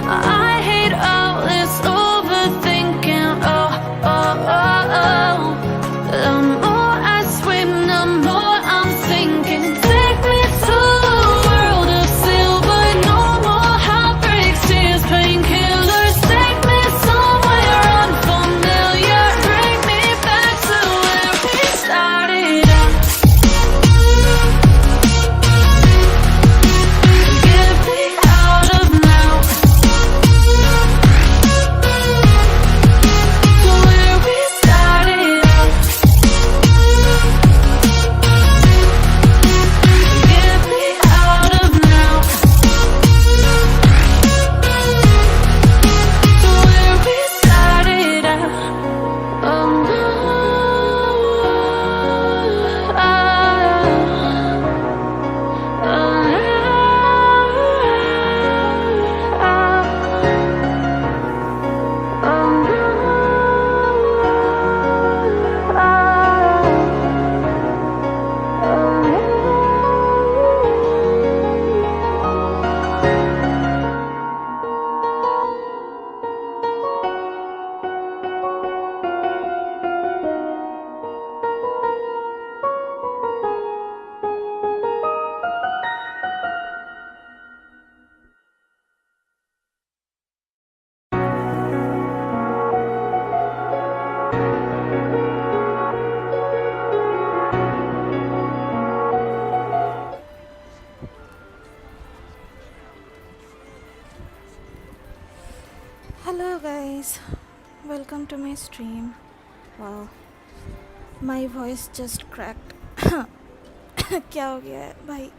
I hate all this overthinking. Oh, oh, oh, oh. The more I swim, the more I'm sinking. Take me to a world of silver. No more heartbreaks, tears, painkillers. Take me somewhere unfamiliar. Bring me back to where we started out. Get me out of now. To where we started out. Get me out of now. To where we started out. Oh no. Hello guys, welcome to my stream. Wow, my voice just cracked. क्या हो गया है भाई?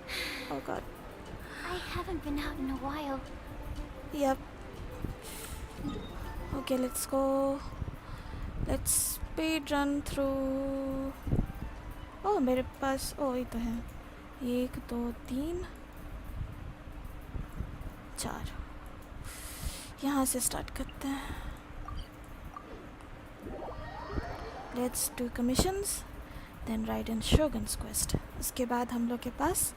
Oh god. I haven't been out in a while. Yep. Okay, let's go. Let's speed run through. Oh, मेरे पास ये तो है. 1 2 3 4. यहाँ से स्टार्ट करते हैं. Let's do commissions, then ride in Shogun's quest. उसके बाद हम लोग के पास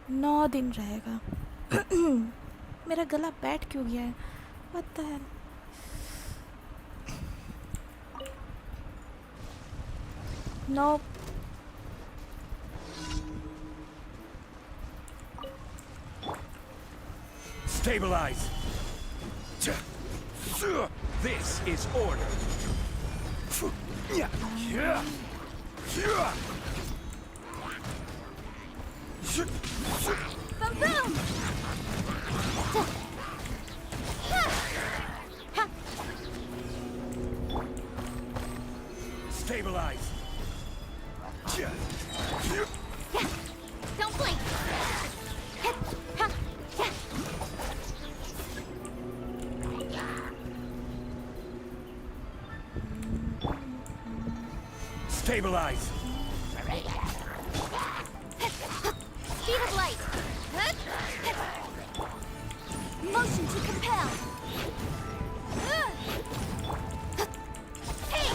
9 दिन रहेगा. मेरा गला बैठ क्यों गया है? What the hell? Nope. Stabilize. This is order. Boom boom! Stabilize. Don't blink! Stabilize. Speed of light! Motion to compel! Hey!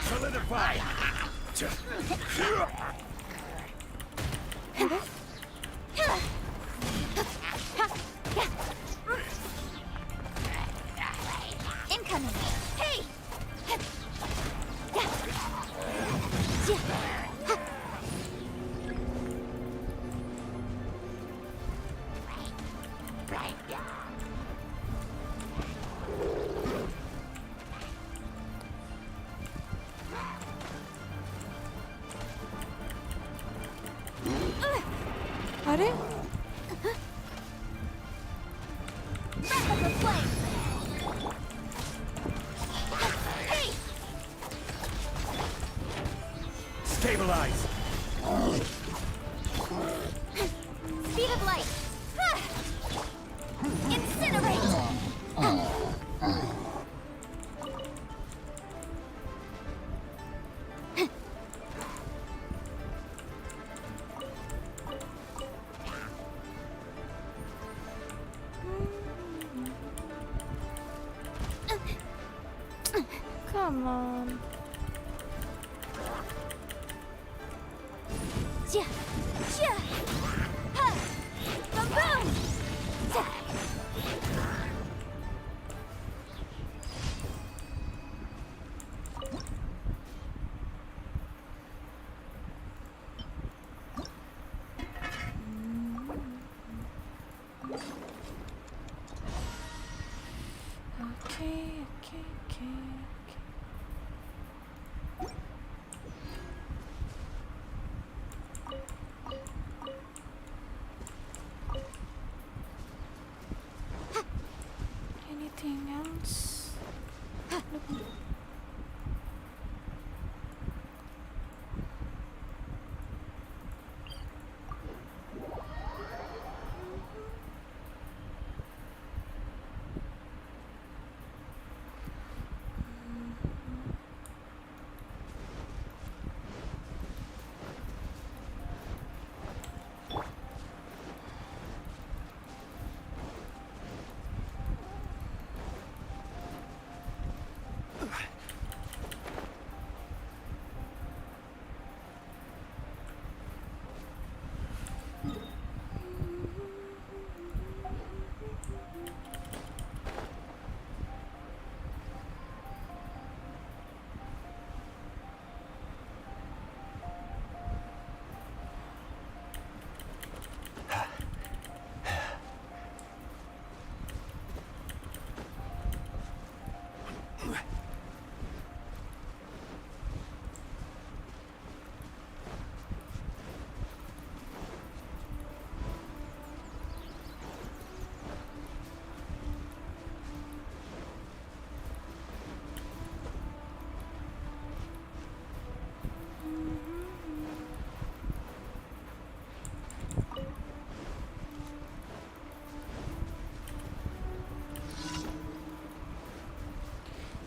Solidify. Incoming! Hey! अरे Breath of the flame. Hey! Stabilize. Speed of light. Incinerate. come on. Ja. Ja. Ha. Boom boom. Ja. Okay. Anything else?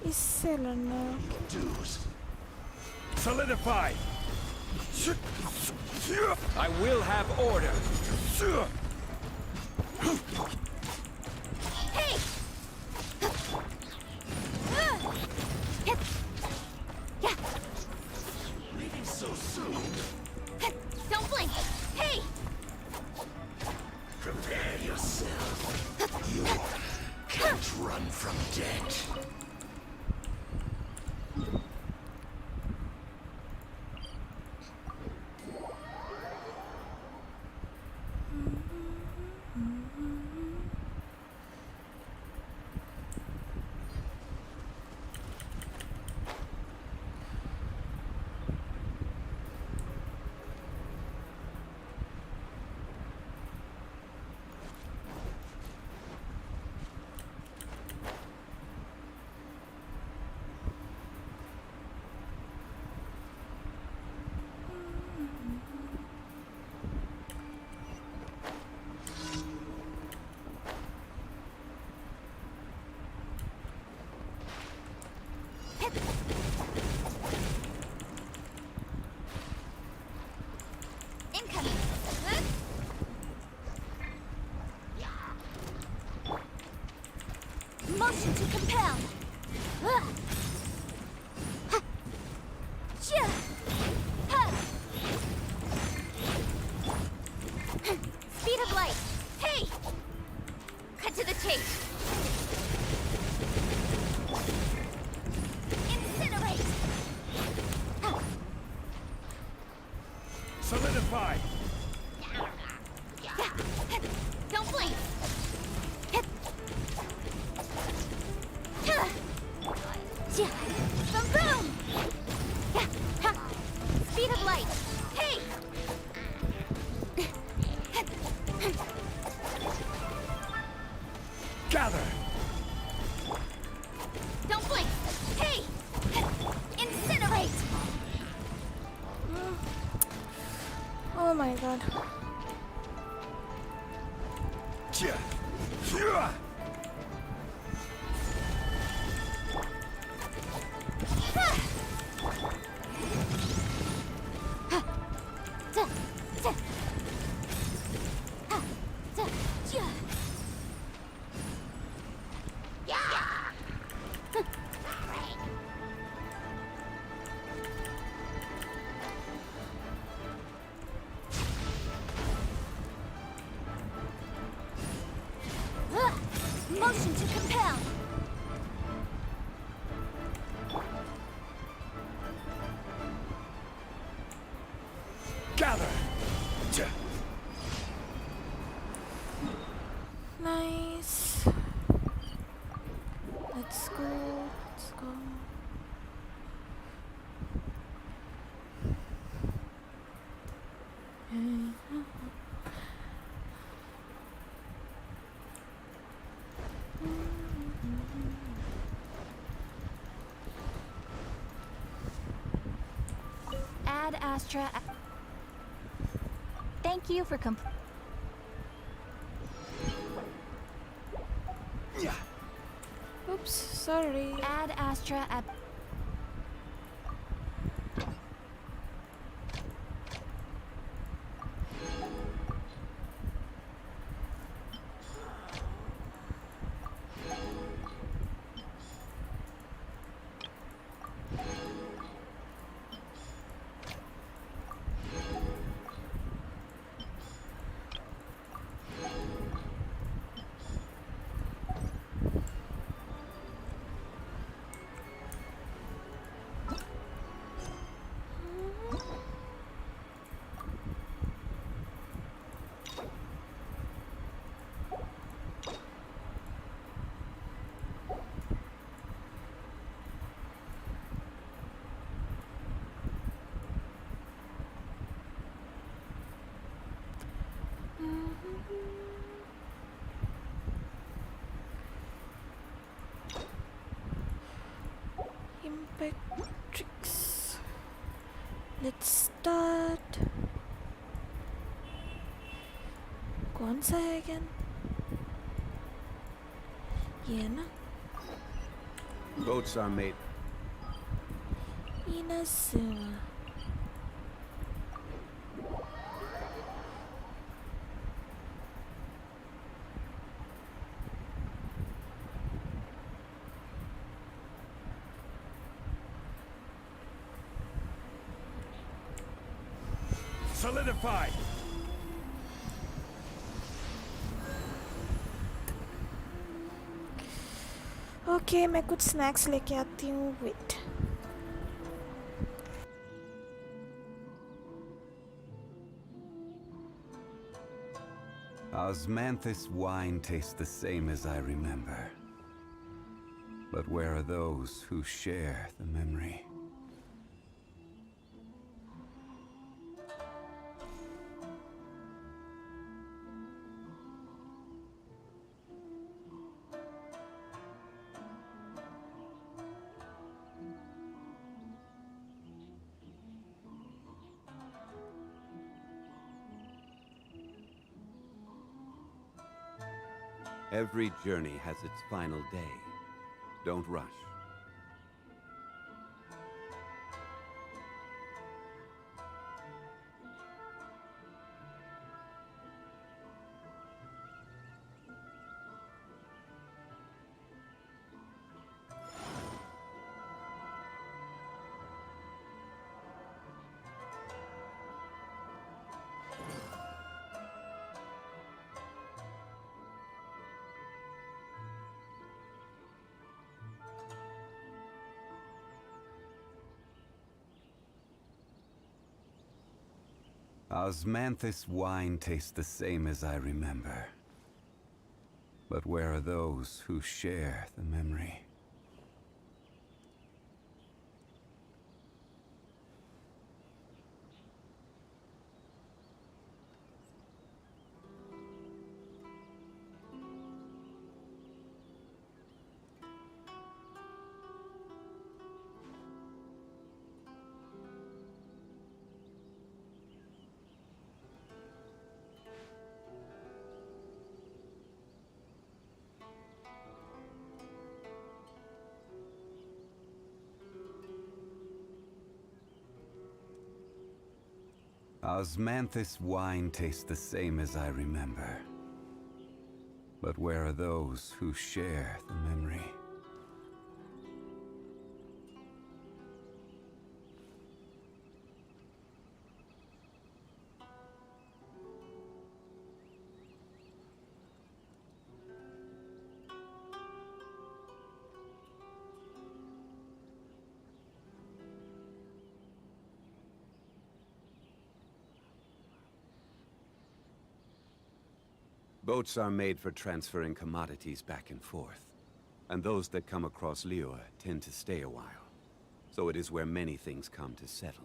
इससे लड़ना Dues. Solidify. I will have order. Hey! Yeah. Leaving so soon. Don't blink. Hey! Prepare yourself. You can't run from death. Incoming. Motion to compel. Speed of light. Hey! Cut to the chase. Incinerate. Solidify. Don't blink. Boom boom. Speed of light. Hey. god. Motion to compel. Gather! Nice. Let's go. Let's go. Ad Astra. Thank you for Oops, sorry. Ad Astra. Impactrix. Let's start. कौन सा है again? ये है ना? Boats are made. Inazuma. Solidify! Okay मैं कुछ snacks लेके आती हूँ wait Osmanthus wine tastes the same as I remember. But where are those who share the memory? Every journey has its final day. Don't rush. Osmanthus wine tastes the same as I remember. But where are those who share the memory? Osmanthus wine tastes the same as I remember. But where are those who share the memory? Boats are made for transferring commodities back and forth. And those that come across Liyue tend to stay a while. So it is where many things come to settle.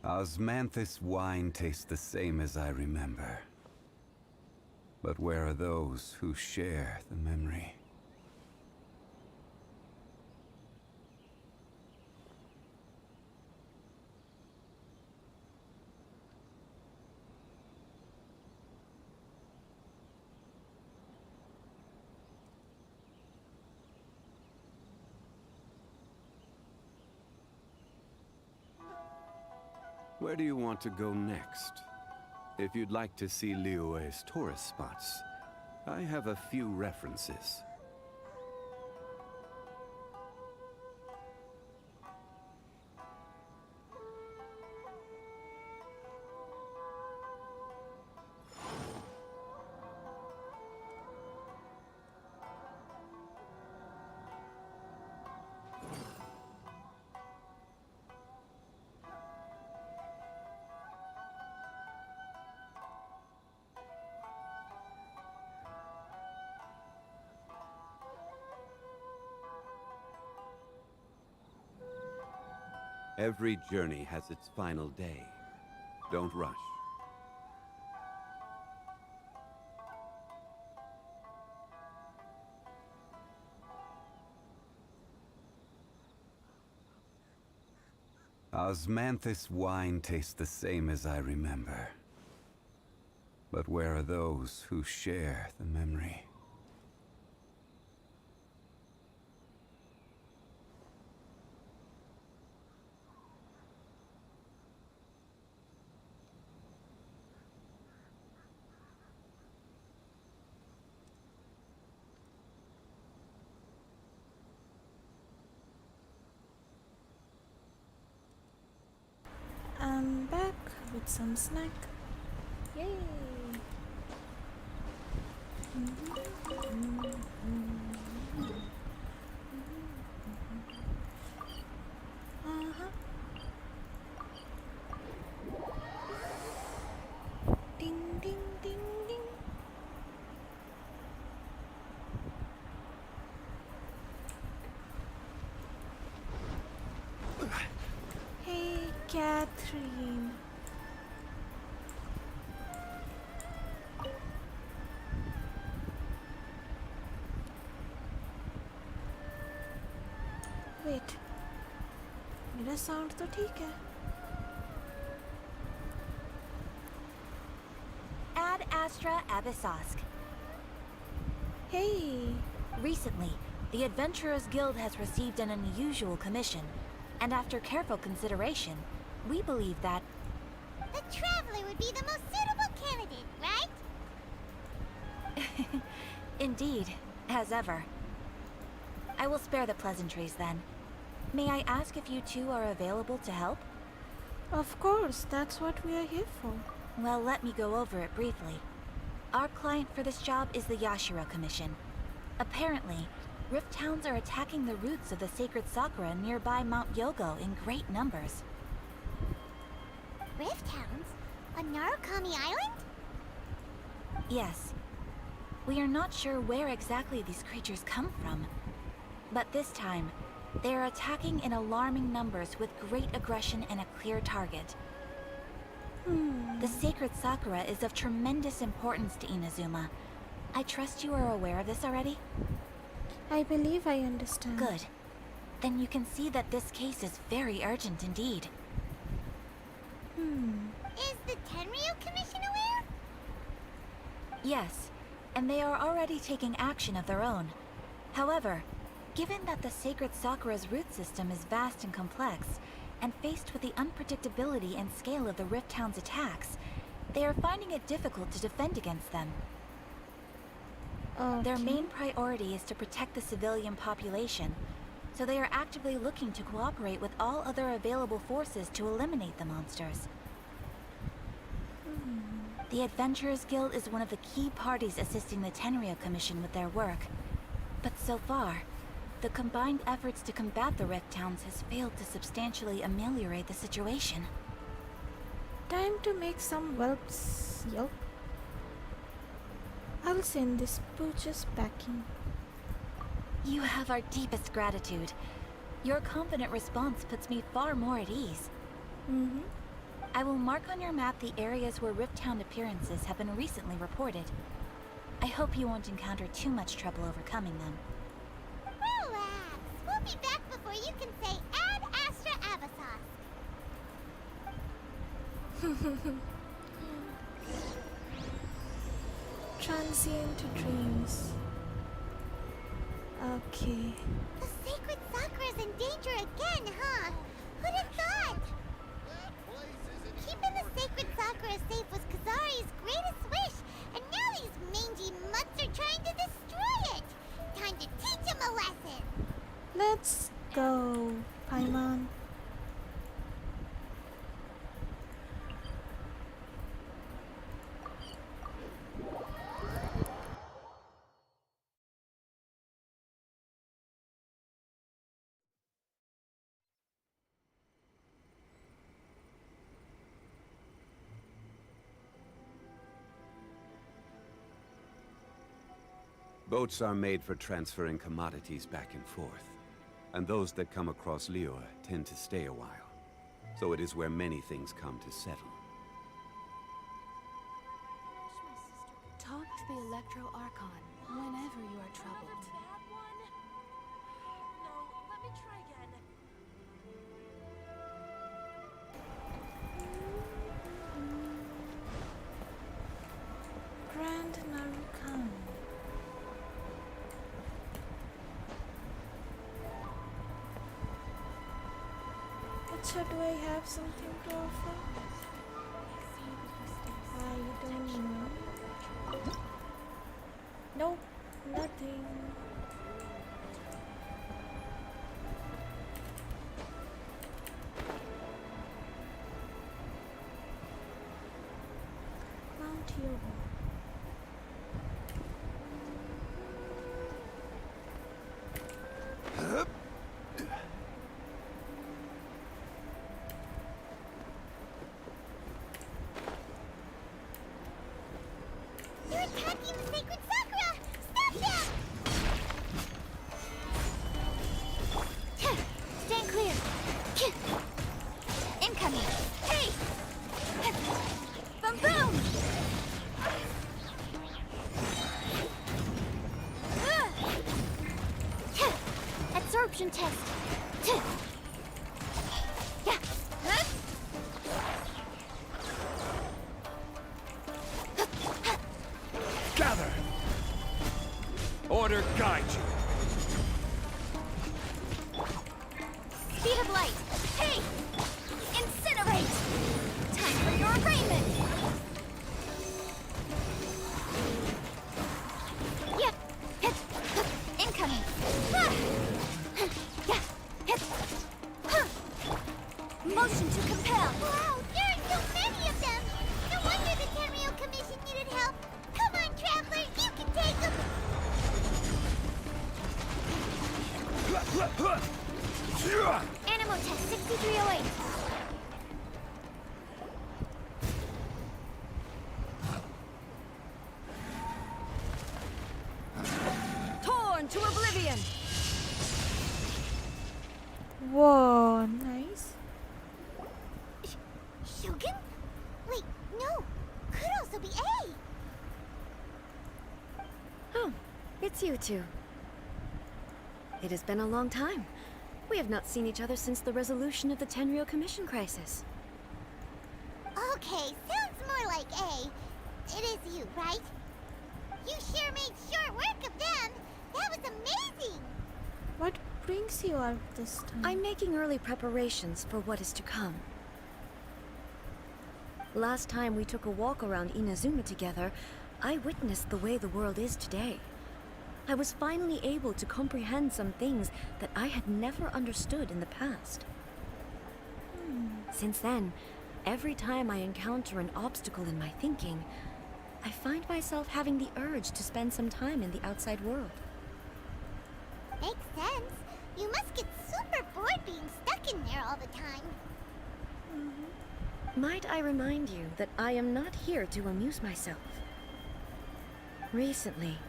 Osmanthus wine tastes the same as I remember. But where are those who share the memory? Where do you want to go next? If you'd like to see Liyue's tourist spots, I have a few references. Every journey has its final day. Don't rush. Osmanthus wine tastes the same as I remember. But where are those who share the memory? I'm back with some snack. Yay! Ding ding ding ding. Hey, Catherine. Wait मेरा sound तो ठीक है. Ad Astra Abyssosque. Hey, Recently, the Adventurers Guild has received an unusual commission, and after careful consideration, we believe that The Traveler would be the most suitable candidate, right? indeed, as ever. I will spare the pleasantries then. May I ask if you two are available to help? of course, that's what we are here for. Well, let me go over it briefly. Our client for this job is the Yashiro Commission. Apparently, Rift Hounds are attacking the roots of the sacred Sakura nearby Mount Yogo in great numbers. Rift Hounds? On Narukami Island? Yes. We are not sure where exactly these creatures come from. But this time, they are attacking in alarming numbers with great aggression and a clear target. The sacred sakura is of tremendous importance to Inazuma. I trust you are aware of this already? I believe I understand. Good. Then you can see that this case is very urgent indeed. Is the Tenryu Commission aware? Yes, and they are already taking action of their own. However, given that the sacred sakura's root system is vast and complex, and faced with the unpredictability and scale of the Rift Town's attacks, they are finding it difficult to defend against them. Their main priority is to protect the civilian population, so they are actively looking to cooperate with all other available forces to eliminate the monsters. The Adventurers Guild is one of the key parties assisting the Tenryu Commission with their work. But so far, the combined efforts to combat the Rift Towns has failed to substantially ameliorate the situation. Time to make some whelps. Yup. I'll send this pooches packing. You have our deepest gratitude. Your confident response puts me far more at ease. I will mark on your map the areas where Rift Town appearances have been recently reported. I hope you won't encounter too much trouble overcoming them. Relax. We'll be back before you can say Ad Astra Avasas. Transient dreams. Okay. The sacred Sakura's in danger again, huh? Who'd have thought? Keeping the sacred Sakura safe was Kazari's greatest wish, and now these mangy mutts are trying to destroy it! Time to teach him a lesson! Let's go, Paimon. Boats are made for transferring commodities back and forth. And those that come across Liyue tend to stay a while. So it is where many things come to settle. Talk to the Electro Archon whenever you are troubled. Grand Narukan. Acha, do I have something to offer? I don't know. Nope, nothing. Mount Yoga. You're attacking the sacred Sakura! Stop them! Stand clear! Incoming! Hey! Boom boom! Absorption test! Yeah! Gather! Order guide you. Speed of light! Hey! Incinerate! Time for your arraignment! Yeah! Hit! Incoming! Ah! Yeah! Hit! Huh! Motion to compel! Wow! There are so many of them! No wonder the Tenryu Commission needed help! Come on, Traveler! You can take them! Animal test 6308. Torn to oblivion! Whoa, nice. Shogun? Wait, It's you two. It has been a long time. We have not seen each other since the resolution of the Tenryou Commission crisis. Okay, sounds more like A. It is you, right? You sure made short work of them. That was amazing. What brings you out this time? I'm making early preparations for what is to come. Last time we took a walk around Inazuma together, I witnessed the way the world is today. I was finally able to comprehend some things that I had never understood in the past. Since then, every time I encounter an obstacle in my thinking, I find myself having the urge to spend some time in the outside world. Makes sense. You must get super bored being stuck in there all the time. Might I remind you that I am not here to amuse myself. Recently,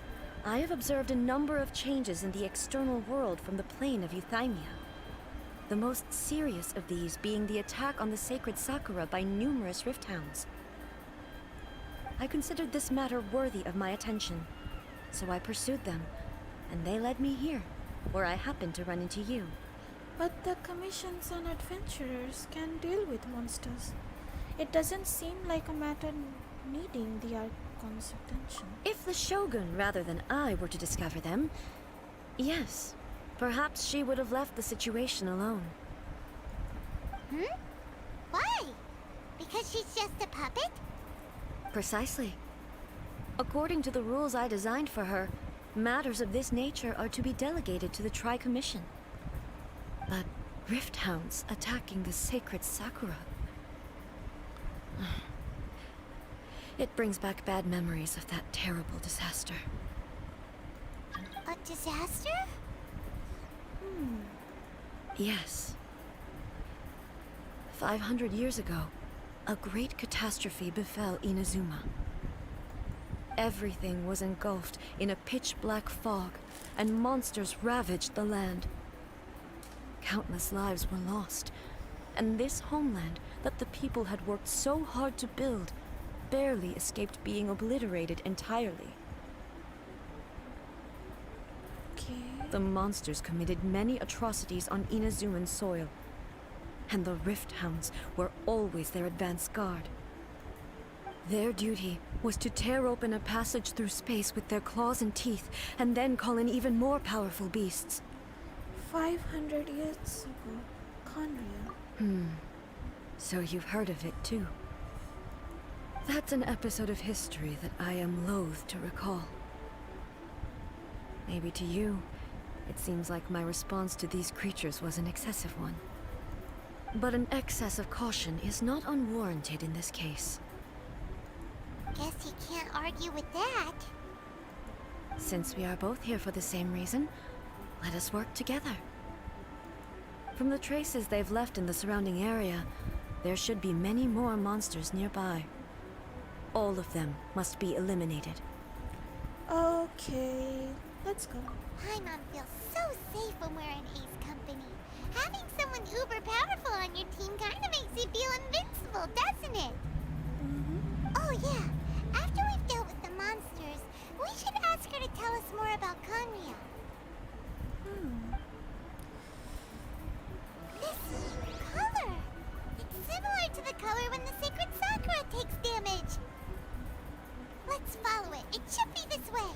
I have observed a number of changes in the external world from the plane of Euthymia. The most serious of these being the attack on the sacred Sakura by numerous rift hounds. I considered this matter worthy of my attention, so I pursued them, and they led me here, where I happened to run into you. But the commissions and adventurers can deal with monsters. It doesn't seem like a matter needing the Archon's attention. If the Shogun, rather than I, were to discover them, yes, perhaps she would have left the situation alone. Why? Because she's just a puppet? Precisely. According to the rules I designed for her, matters of this nature are to be delegated to the Tri-Commission. But rift hounds attacking the sacred Sakura... It brings back bad memories of that terrible disaster. A disaster? Yes. 500 years ago, a great catastrophe befell Inazuma. Everything was engulfed in a pitch-black fog, and monsters ravaged the land. Countless lives were lost, and this homeland that the people had worked so hard to build barely escaped being obliterated entirely. Okay. The monsters committed many atrocities on Inazuman soil, and the Rift Hounds were always their advance guard. Their duty was to tear open a passage through space with their claws and teeth, and then call in even more powerful beasts. 500 years ago, Conria. So you've heard of it too. That's an episode of history that I am loath to recall. Maybe to you, it seems like my response to these creatures was an excessive one. But an excess of caution is not unwarranted in this case. Guess you can't argue with that. Since we are both here for the same reason, let us work together. From the traces they've left in the surrounding area, there should be many more monsters nearby. All of them must be eliminated. Okay, let's go. Paimon feels so safe when we're in Ace company. Having someone uber powerful on your team kinda makes you feel invincible, doesn't it? Oh yeah, after we've dealt with the monsters, we should ask her to tell us more about Conria. This color! It's similar to the color when the sacred Sakura takes damage. Let's follow it. It should be this way.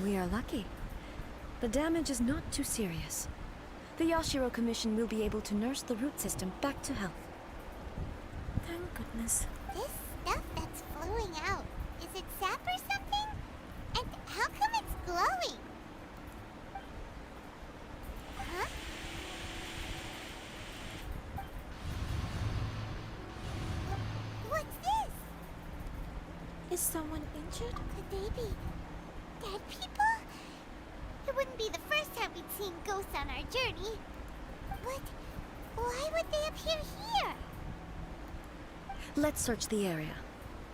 We are lucky. The damage is not too serious. The Yashiro Commission will be able to nurse the root system back to health. Thank goodness. This stuff that's flowing out, is it sap or something? And how come it's glowing? Huh? What's this? Is someone injured? Could they be dead people? It wouldn't be the first time we'd seen ghosts on our journey. But why would they appear here? Let's search the area.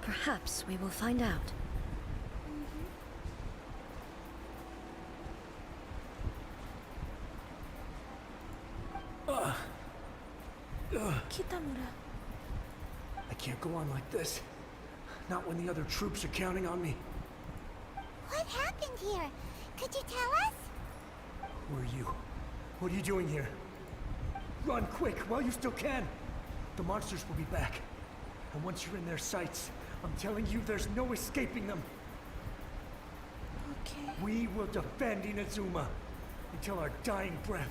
Perhaps we will find out. Kitamura. I can't go on like this. Not when the other troops are counting on me. What happened here? Could you tell us? Who are you? What are you doing here? Run quick while you still can. The monsters will be back. And once you're in their sights, I'm telling you there's no escaping them. Okay. We will defend Inazuma until our dying breath.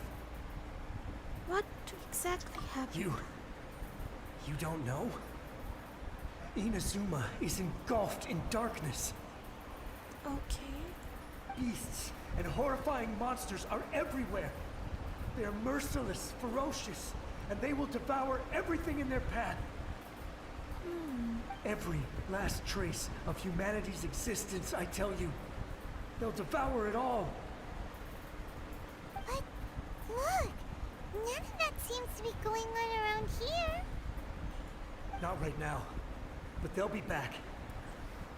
What exactly happened? You don't know? Inazuma is engulfed in darkness. Okay. Beasts and horrifying monsters are everywhere. They're merciless, ferocious, and they will devour everything in their path. Every last trace of humanity's existence, I tell you. They'll devour it all. But look, none of that seems to be going on around here. Not right now, but they'll be back.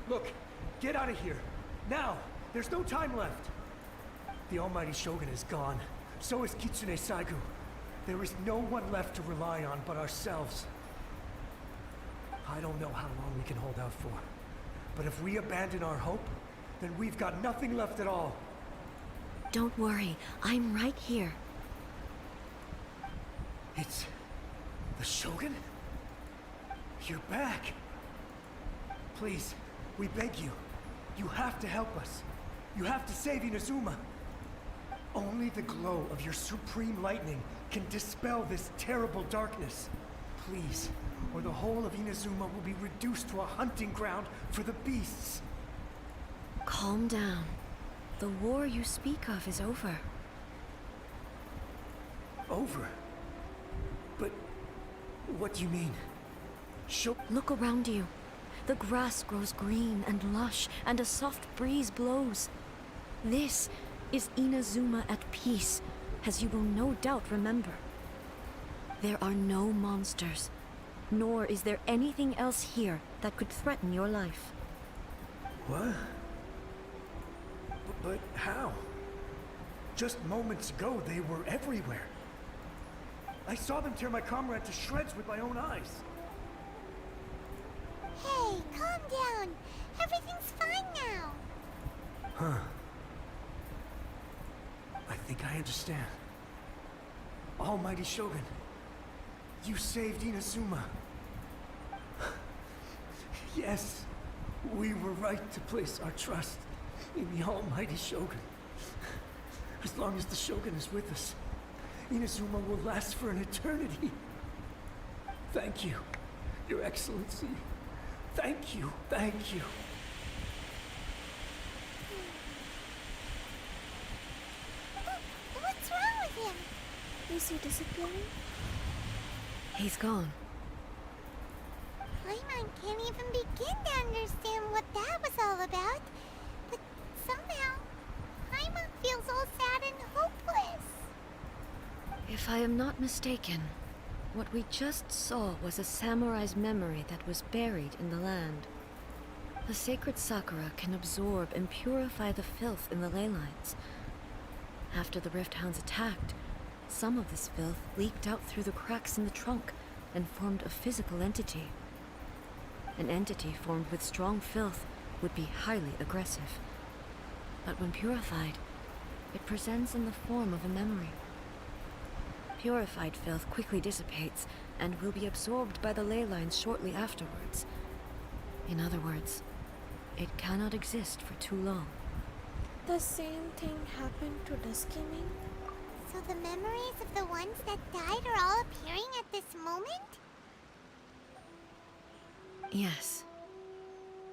Look, get out of here. Now! There's no time left. The almighty Shogun is gone. So is Kitsune Saigu. There is no one left to rely on but ourselves. I don't know how long we can hold out for. But if we abandon our hope, then we've got nothing left at all. Don't worry, I'm right here. It's... the Shogun? You're back. Please, we beg you. You have to help us. You have to save Inazuma. Only the glow of your supreme lightning can dispel this terrible darkness. Please, or the whole of Inazuma will be reduced to a hunting ground for the beasts. Calm down. The war you speak of is over. Over? But what do you mean? Look around you. The grass grows green and lush, and a soft breeze blows. This is Inazuma at peace, as you will no doubt remember. There are no monsters, nor is there anything else here that could threaten your life. What? But how? Just moments ago, they were everywhere. I saw them tear my comrade to shreds with my own eyes. Hey, calm down. Everything's fine now. Huh. I think I understand. Almighty Shogun, you saved Inazuma. Yes, we were right to place our trust in the Almighty Shogun. As long as the Shogun is with us, Inazuma will last for an eternity. Thank you, Your Excellency. Thank you, thank you. What's wrong with him? Is he disappearing? He's gone. Paimon can't even begin to understand what that was all about. But somehow, Paimon feels all sad and hopeless. If I am not mistaken, what we just saw was a samurai's memory that was buried in the land. The sacred sakura can absorb and purify the filth in the ley lines. After the Rift Hounds attacked, some of this filth leaked out through the cracks in the trunk and formed a physical entity. An entity formed with strong filth would be highly aggressive. But when purified, it presents in the form of a memory. Purified filth quickly dissipates and will be absorbed by the ley lines shortly afterwards. In other words, it cannot exist for too long. The same thing happened to Dusky Ming? So the memories of the ones that died are all appearing at this moment? Yes.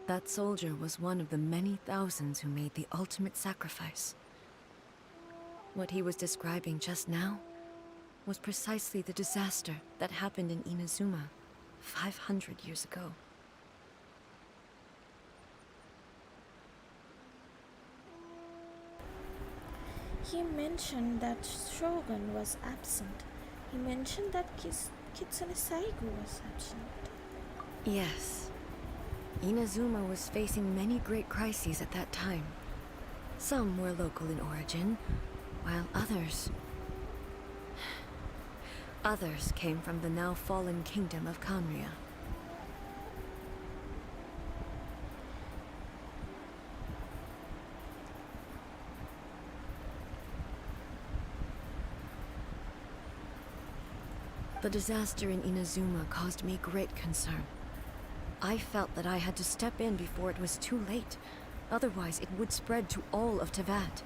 That soldier was one of the many thousands who made the ultimate sacrifice. What he was describing just now was precisely the disaster that happened in Inazuma 500 years ago. He mentioned that Shogun was absent. He mentioned that Kitsune Saigo was absent. Yes. Inazuma was facing many great crises at that time. Some were local in origin, while others came from the now fallen kingdom of Kanria. The disaster in Inazuma caused me great concern. I felt that I had to step in before it was too late. Otherwise, it would spread to all of Teyvat.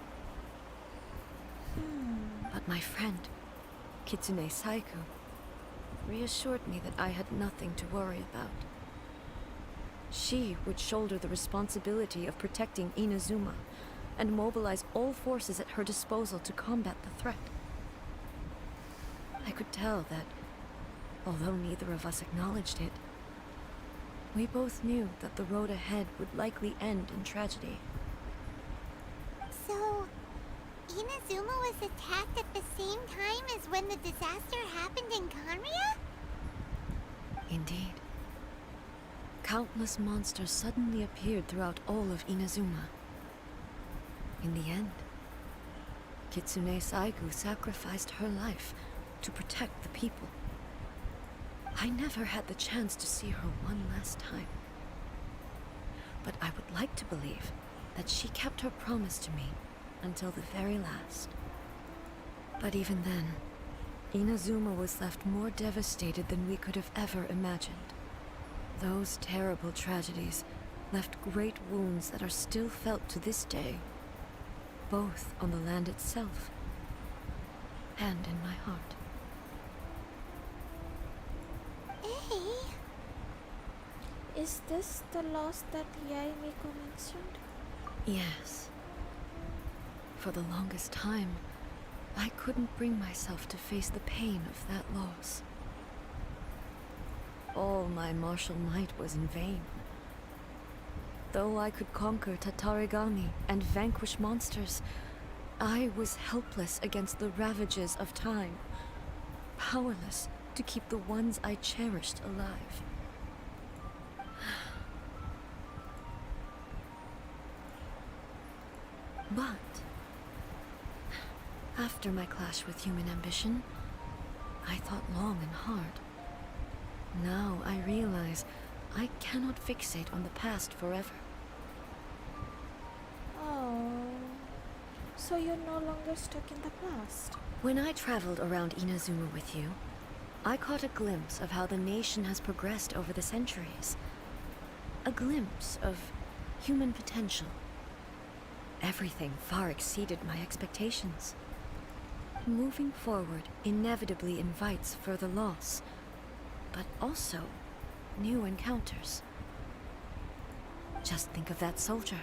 But my friend, Kitsune Saigo, reassured me that I had nothing to worry about. She would shoulder the responsibility of protecting Inazuma and mobilize all forces at her disposal to combat the threat. I could tell that, although neither of us acknowledged it, we both knew that the road ahead would likely end in tragedy. So, Inazuma was attacked at the same time as when the disaster happened in Kanria? Indeed. Countless monsters suddenly appeared throughout all of Inazuma. In the end, Kitsune Saigo sacrificed her life to protect the people. I never had the chance to see her one last time. But I would like to believe that she kept her promise to me until the very last. But even then, Inazuma was left more devastated than we could have ever imagined. Those terrible tragedies left great wounds that are still felt to this day, both on the land itself and in my heart. Is this the loss that Yae Miko mentioned? Yes. For the longest time, I couldn't bring myself to face the pain of that loss. All my martial might was in vain. Though I could conquer Tatarigami and vanquish monsters, I was helpless against the ravages of time, powerless to keep the ones I cherished alive. But after my clash with human ambition, I thought long and hard. Now I realize I cannot fixate on the past forever. Oh, so you're no longer stuck in the past. When I traveled around Inazuma with you, I caught a glimpse of how the nation has progressed over the centuries. A glimpse of human potential. Everything far exceeded my expectations. Moving forward inevitably invites further loss, but also new encounters. Just think of that soldier.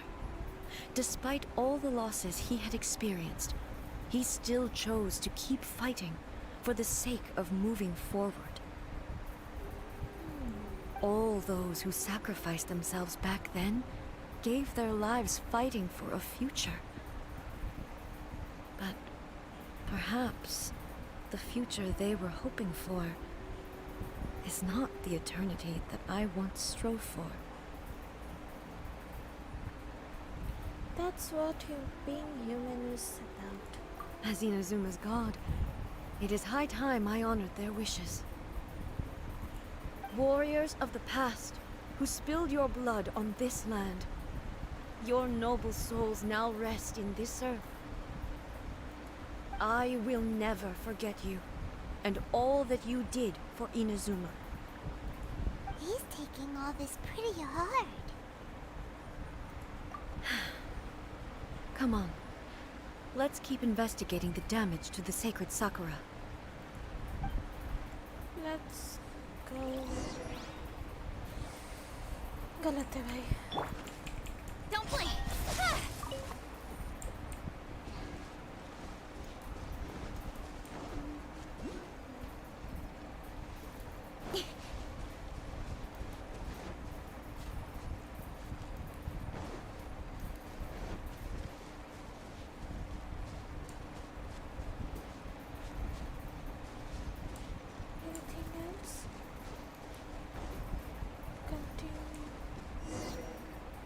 Despite all the losses he had experienced, he still chose to keep fighting for the sake of moving forward. All those who sacrificed themselves back then gave their lives fighting for a future. But perhaps the future they were hoping for is not the eternity that I once strove for. That's what being human is about. As Inazuma's god, it is high time I honored their wishes. Warriors of the past, who spilled your blood on this land, your noble souls now rest in this earth. I will never forget you, and all that you did for Inazuma. He's taking all this pretty hard. Come on. Let's keep investigating the damage to the sacred Sakura. Let's go. गलत है भाई. Don't blink! Anything else? Continue.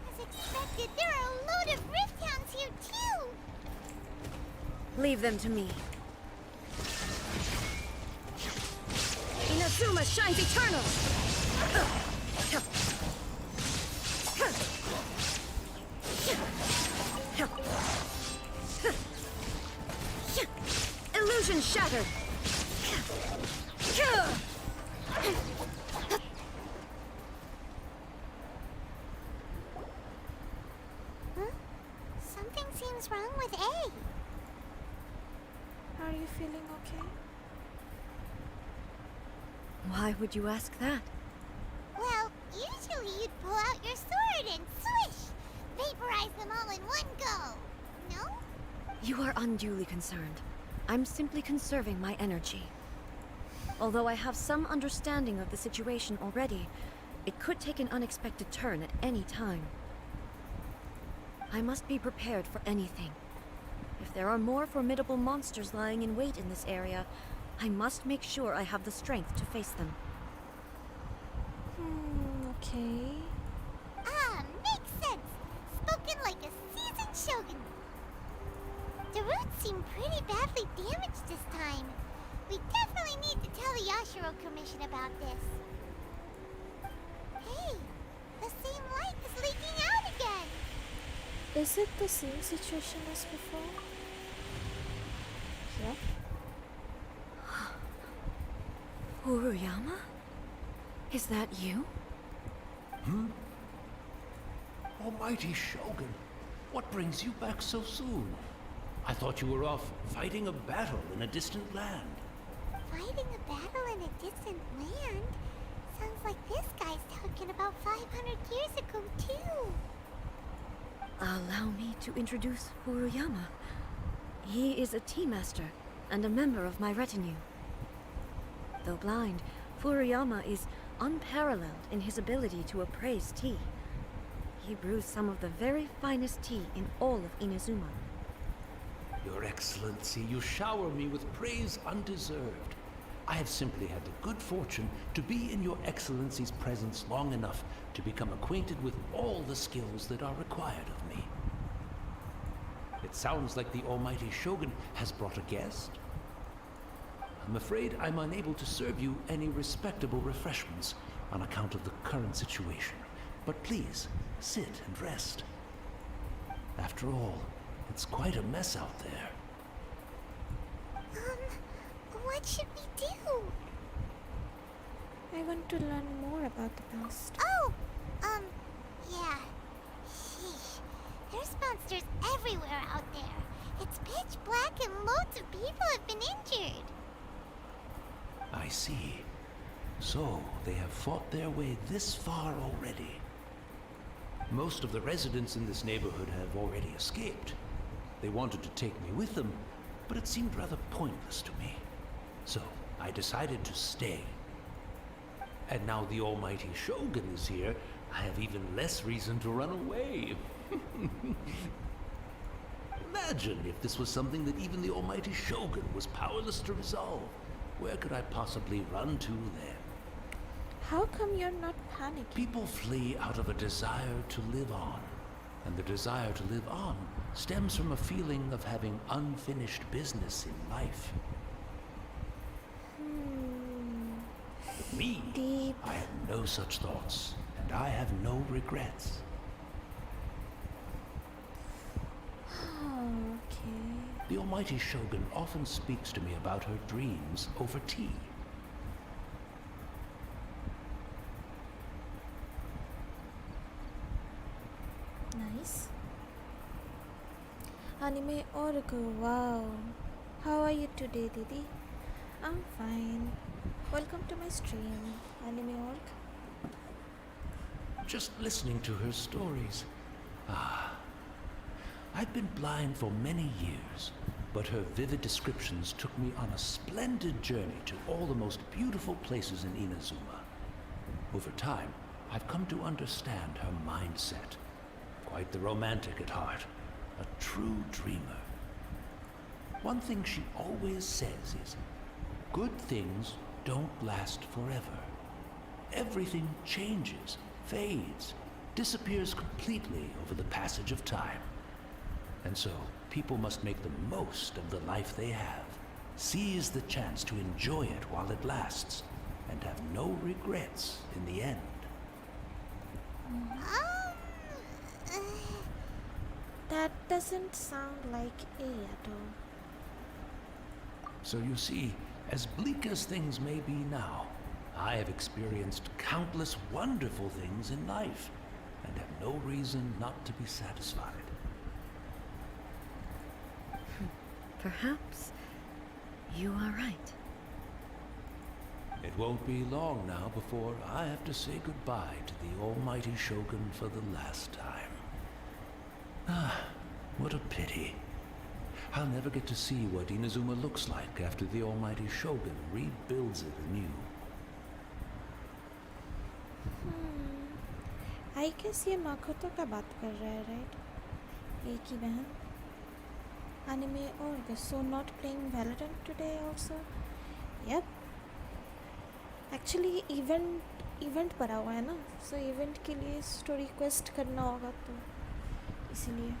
As expected, there are a load of rift hounds here too! Leave them to me. Inazuma shines eternal! Illusion shattered! Huh? Something seems wrong with A. Are you feeling okay? Why would you ask that? Well, usually you'd pull out your sword and swish! Vaporize them all in one go! No? You are unduly concerned. I'm simply conserving my energy. Although I have some understanding of the situation already, it could take an unexpected turn at any time. I must be prepared for anything. If there are more formidable monsters lying in wait in this area, I must make sure I have the strength to face them. Okay. Ah, makes sense! Spoken like a seasoned shogun! The roots seem pretty badly damaged this time. We definitely need to tell the Yashiro Commission about this. Hey, the same light is leaking out again! Is it the same situation as before? Yep. Uruyama? Is that you? Almighty Shogun, what brings you back so soon? I thought you were off fighting a battle in a distant land. Fighting a battle in a distant land? Sounds like this guy's talking about 500 years ago, too. Allow me to introduce Furuyama. He is a tea master and a member of my retinue. Though blind, Furuyama is unparalleled in his ability to appraise tea. He brews some of the very finest tea in all of Inazuma. Your Excellency, you shower me with praise undeserved. I have simply had the good fortune to be in Your Excellency's presence long enough to become acquainted with all the skills that are required of me. It sounds like the Almighty Shogun has brought a guest. I'm afraid I'm unable to serve you any respectable refreshments on account of the current situation. But please, sit and rest. After all, it's quite a mess out there. What should we do? I want to learn more about the past. Oh, yeah. Sheesh. There's monsters everywhere out there. It's pitch black and loads of people have been injured. I see. So, they have fought their way this far already. Most of the residents in this neighborhood have already escaped. They wanted to take me with them, but it seemed rather pointless to me. So, I decided to stay. And now the Almighty Shogun is here, I have even less reason to run away. Imagine if this was something that even the Almighty Shogun was powerless to resolve. Where could I possibly run to then? How come you're not panicking? People flee out of a desire to live on. And the desire to live on stems from a feeling of having unfinished business in life. With me, Deep. I have no such thoughts, and I have no regrets. Okay. The Almighty Shogun often speaks to me about her dreams over tea. Nice. Anime Org, wow. How are you today, Didi? I'm fine. Welcome to my stream, Anime Org. Just listening to her stories. Ah, I've been blind for many years, but her vivid descriptions took me on a splendid journey to all the most beautiful places in Inazuma. Over time, I've come to understand her mindset. Quite the romantic at heart, a true dreamer. One thing she always says is, good things don't last forever. Everything changes, fades, disappears completely over the passage of time. And so, people must make the most of the life they have, seize the chance to enjoy it while it lasts, and have no regrets in the end. That doesn't sound like A at all. So you see, as bleak as things may be now, I have experienced countless wonderful things in life, and have no reason not to be satisfied. Perhaps you are right. It won't be long now before I have to say goodbye to the almighty Shogun for the last time. Ah, what a pity. I'll never get to see what Inazuma looks like after the almighty Shogun rebuilds it anew. I guess ये माखोतो का बात कर रहा है, right? एक ही बहन. Anime Org, so not playing Valorant today also? Yep. Actually event पड़ा हुआ है ना, so event के लिए story quest करना होगा, तो इसीलिए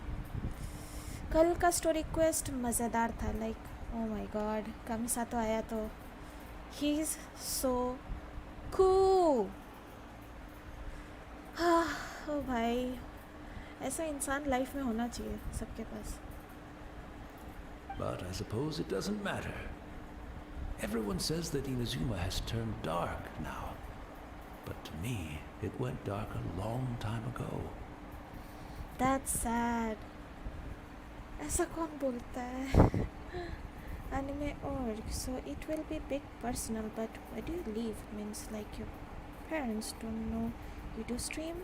कल का story quest मज़ेदार था. Like oh my god, कमिसातो आया तो he is so cool. ओ भाई, ऐसा इंसान लाइफ में होना चाहिए सबके पास. But I suppose it doesn't matter. Everyone says that Inazuma has turned dark now. But to me, it went dark a long time ago. That's sad. ऐसा कौन बोलता है? Anime Org, so it will be big personal, but why do you leave? Means like your parents don't know you do stream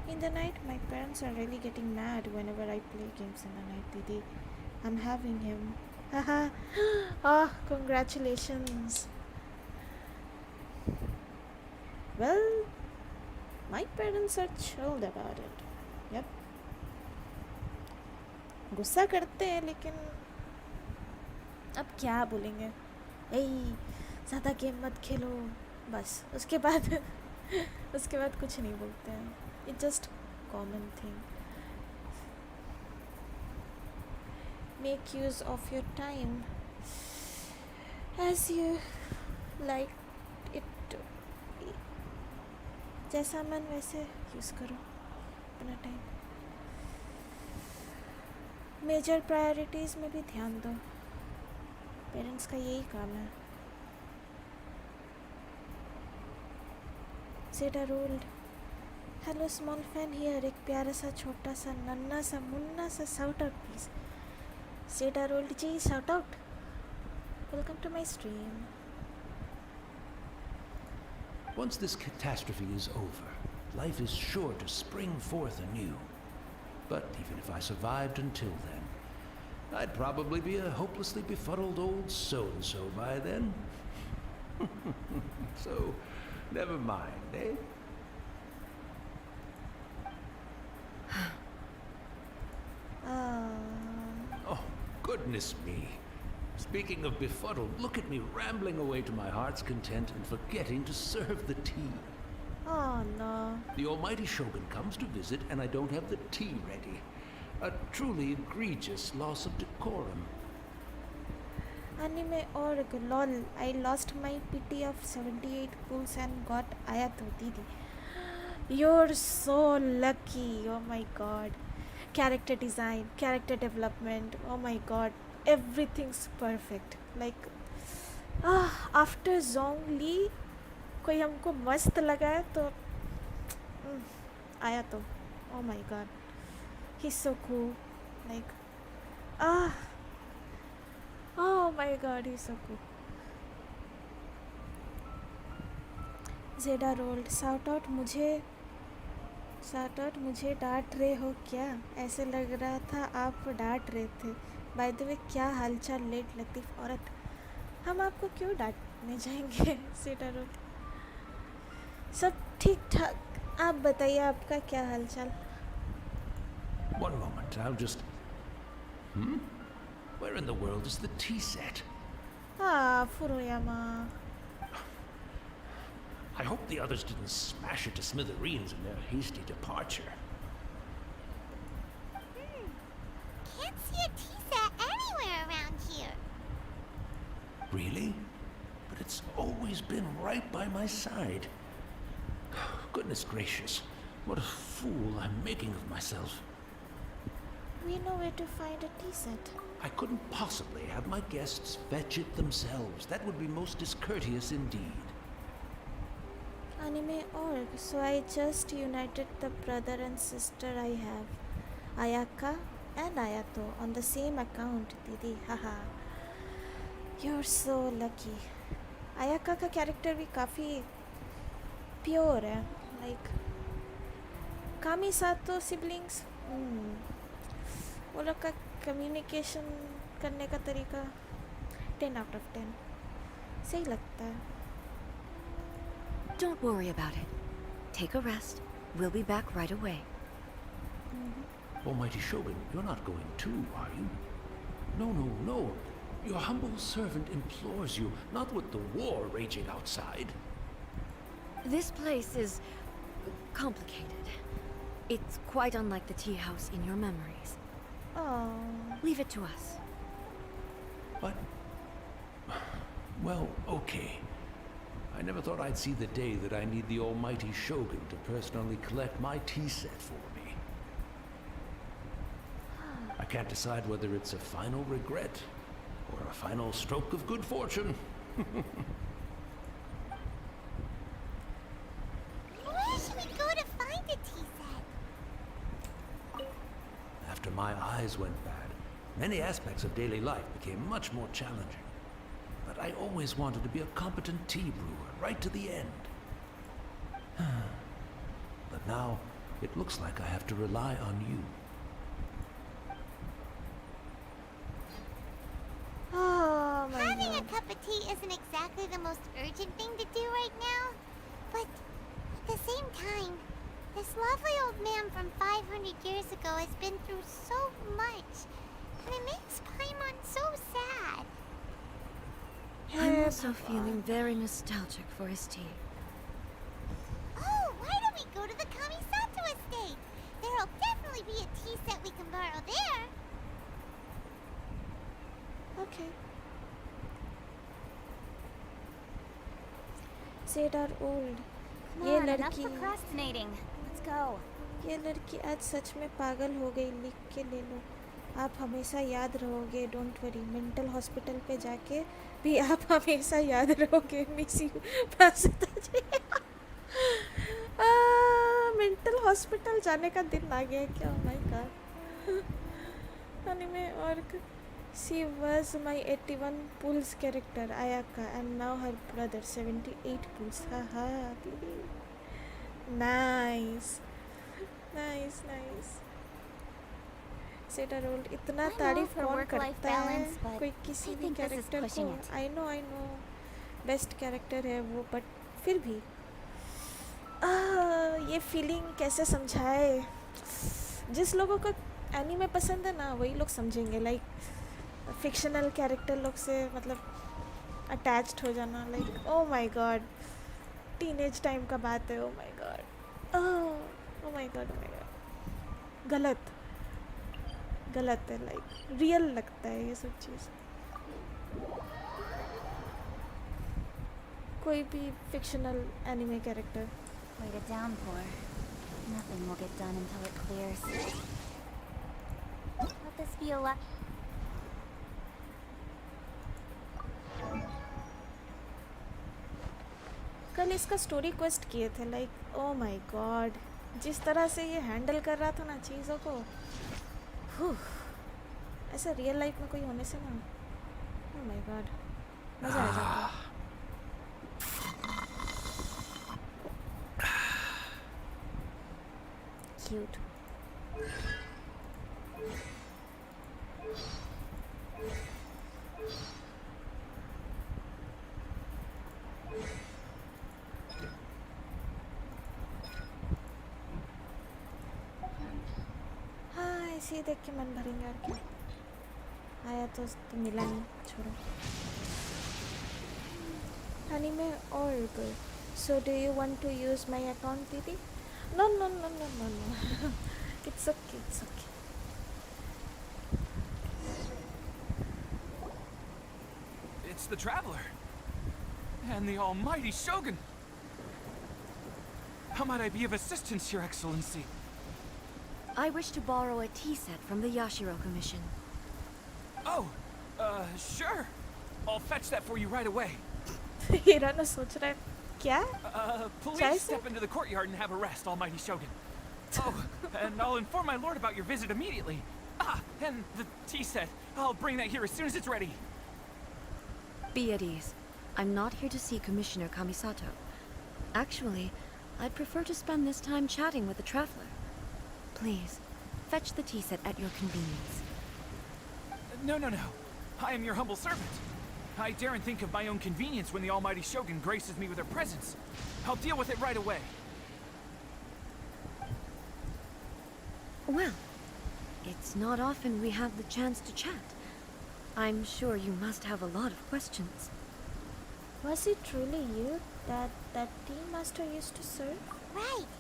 in the night? My parents are really getting mad whenever I play games in the night, Didi. I'm having him. Haha. Oh, congratulations. Well, my parents are chilled about it. Yep. गुस्सा करते हैं, लेकिन अब क्या बोलेंगे? ज़्यादा game मत खेलो, बस. उसके बाद कुछ नहीं बोलते हैं. It's just common thing. Make use of your time as you like it to be. जैसा मन वैसे यूज़ करो अपना टाइम. मेजर प्रायोरिटीज़ में भी ध्यान दो. पेरेंट्स का यही काम है. सेटा रोल्ड. Hello small fan here. एक प्यारा सा छोटा सा नन्ना सा मुन्ना सा शाउट आउट प्लीज़. सेटा रोल्ड जी, shout out. Welcome to my stream. Once this catastrophe is over, life is sure to spring forth anew. But even if I survived until then, I'd probably be a hopelessly befuddled old so-and-so by then. So, never mind, eh? Oh, goodness me. Speaking of befuddled, look at me rambling away to my heart's content and forgetting to serve the tea. Oh no. The almighty Shogun comes to visit and I don't have the tea ready. A truly egregious loss of decorum. Anime Org, lol. I lost my PT of 78 pulls and got Ayato, Didi. You're so lucky. Oh my god. Character design, character development. Oh my god. Everything's perfect. Like after Zhongli कोई हमको मस्त लगा है तो आया तो. Oh my god, he's so cool. Like Oh my god, he's so cool. Zeda rolled. Shout out मुझे डांट रहे हो क्या? ऐसे लग रहा था आप डांट रहे थे. बाय द वे क्या हालचाल लेट लतीफ़ औरत? हम आपको क्यों डांटने जाएंगे? Zeda rolled. सब ठीक ठाक. आप बताइए आपका क्या हालचाल? One moment, I'll just... Where in the world is the tea set? Furuyama. I hope the others didn't smash it to smithereens in their hasty departure. Can't see a tea set anywhere around here. Really? But it's always been right by my side. Goodness gracious, what a fool I'm making of myself. We know where to find a tea set. I couldn't possibly have my guests fetch it themselves. That would be most discourteous indeed. Anime org. So I just united the brother and sister I have, Ayaka and Ayato, on the same account, Didi. Haha. You're so lucky. Ayaka का character भी काफ़ी pure है. Like कामी सातो siblings. वो लोग का communication करने का तरीका 10 out of 10 सही लगता है. Don't worry about it. Take a rest. We'll be back right away. Almighty Shogun, you're not going too, are you? No, no, no. Your humble servant implores you, not with the war raging outside. This place is complicated. It's quite unlike the tea house in your memories. Oh. Leave it to us. But... well, okay. I never thought I'd see the day that I need the almighty Shogun to personally collect my tea set for me. I can't decide whether it's a final regret or a final stroke of good fortune. Where should we go to find a tea set? After my eyes went bad, many aspects of daily life became much more challenging. But I always wanted to be a competent tea brewer, right to the end. But now, it looks like I have to rely on you. Oh my Having god. a cup of tea isn't exactly the most urgent thing to do right now. But at the same time, this lovely old man from 500 years ago has been through so much. And it makes Paimon so sad. I'm also feeling very nostalgic for his tea. Oh, why don't we go to the Kamisato estate? There'll definitely be a tea set we can borrow there. Okay. Said are old. ये लड़की procrastinating. Let's go. ये लड़की आज सच में पागल हो गई. लिख के ले लो. आप हमेशा याद रहोगे. Don't worry. मेंटल हॉस्पिटल पे जाके भी आप हमेशा याद रहोगे. Miss you Pranshuta ji. Mental hospital जाने का दिन आ गया क्या? Oh my god. Anime org. She was my 81 pulse character Ayaka and now her brother 78 pulse. Haha. Nice. Nice, nice. Said rolled. इतना तारीफ कौन करता है कोई किसी भी कैरेक्टर को. I know बेस्ट कैरेक्टर है वो, बट फिर भी ये फीलिंग कैसे समझाए. जिस लोगों को एनीमे पसंद है ना वही लोग समझेंगे. लाइक फिक्शनल कैरेक्टर लोग से मतलब अटैच्ड हो जाना. Like oh my God teenage time का बात है. ओ my God O my God गलत है. लाइक रियल लगता है ये सब चीज़. कोई भी fictional anime character. Wait a downpour. Nothing will get done until it clears. Let this be a कल इसका स्टोरी क्वेस्ट किए थे. लाइक ओ माय गॉड जिस तरह से ये हैंडल कर रहा था ना चीज़ों को. ऐसा रियल लाइफ में कोई होने से ना, oh my god, मज़ा आ जाता. Cute. हाँ ऐसे ही देख के मन भरेंगे और क्या. आया तो मिला नहीं, छोड़ो. Anime org. So do you want to use my account, Didi? No. It's okay, it's okay. It's the Traveler. And the almighty Shogun. How might I be of assistance, Your Excellency? I wish to borrow a tea set from the Yashiro Commission. Oh, sure. I'll fetch that for you right away. हीरा ना सोच रहा है क्या? Please Chai step set? into the courtyard and have a rest, almighty Shogun. Oh, and I'll inform my lord about your visit immediately. Ah, and the tea set. I'll bring that here as soon as it's ready. Be at ease. I'm not here to see Commissioner Kamisato. Actually, I'd prefer to spend this time chatting with the Traveler. Please, fetch the tea set at your convenience. No. I am your humble servant. I daren't think of my own convenience when the almighty Shogun graces me with her presence. I'll deal with it right away. Well, it's not often we have the chance to chat. I'm sure you must have a lot of questions. Was it truly you that tea master used to serve? Right.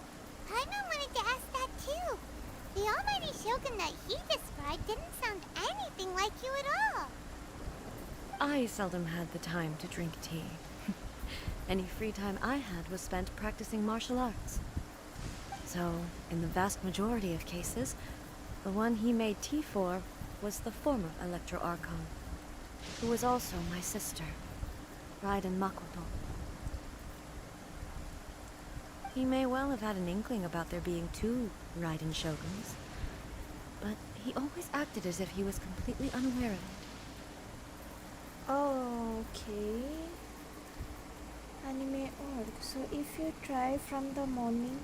Paimon wanted to ask that too. The almighty Shogun that he described didn't sound anything like you at all. I seldom had the time to drink tea. Any free time I had was spent practicing martial arts. So, in the vast majority of cases, the one he made tea for was the former Electro Archon, who was also my sister, Raiden Makoto. He may well have had an inkling about there being two Raiden Shoguns, but he always acted as if he was completely unaware of it. Okay. Anime org. So if you try from the morning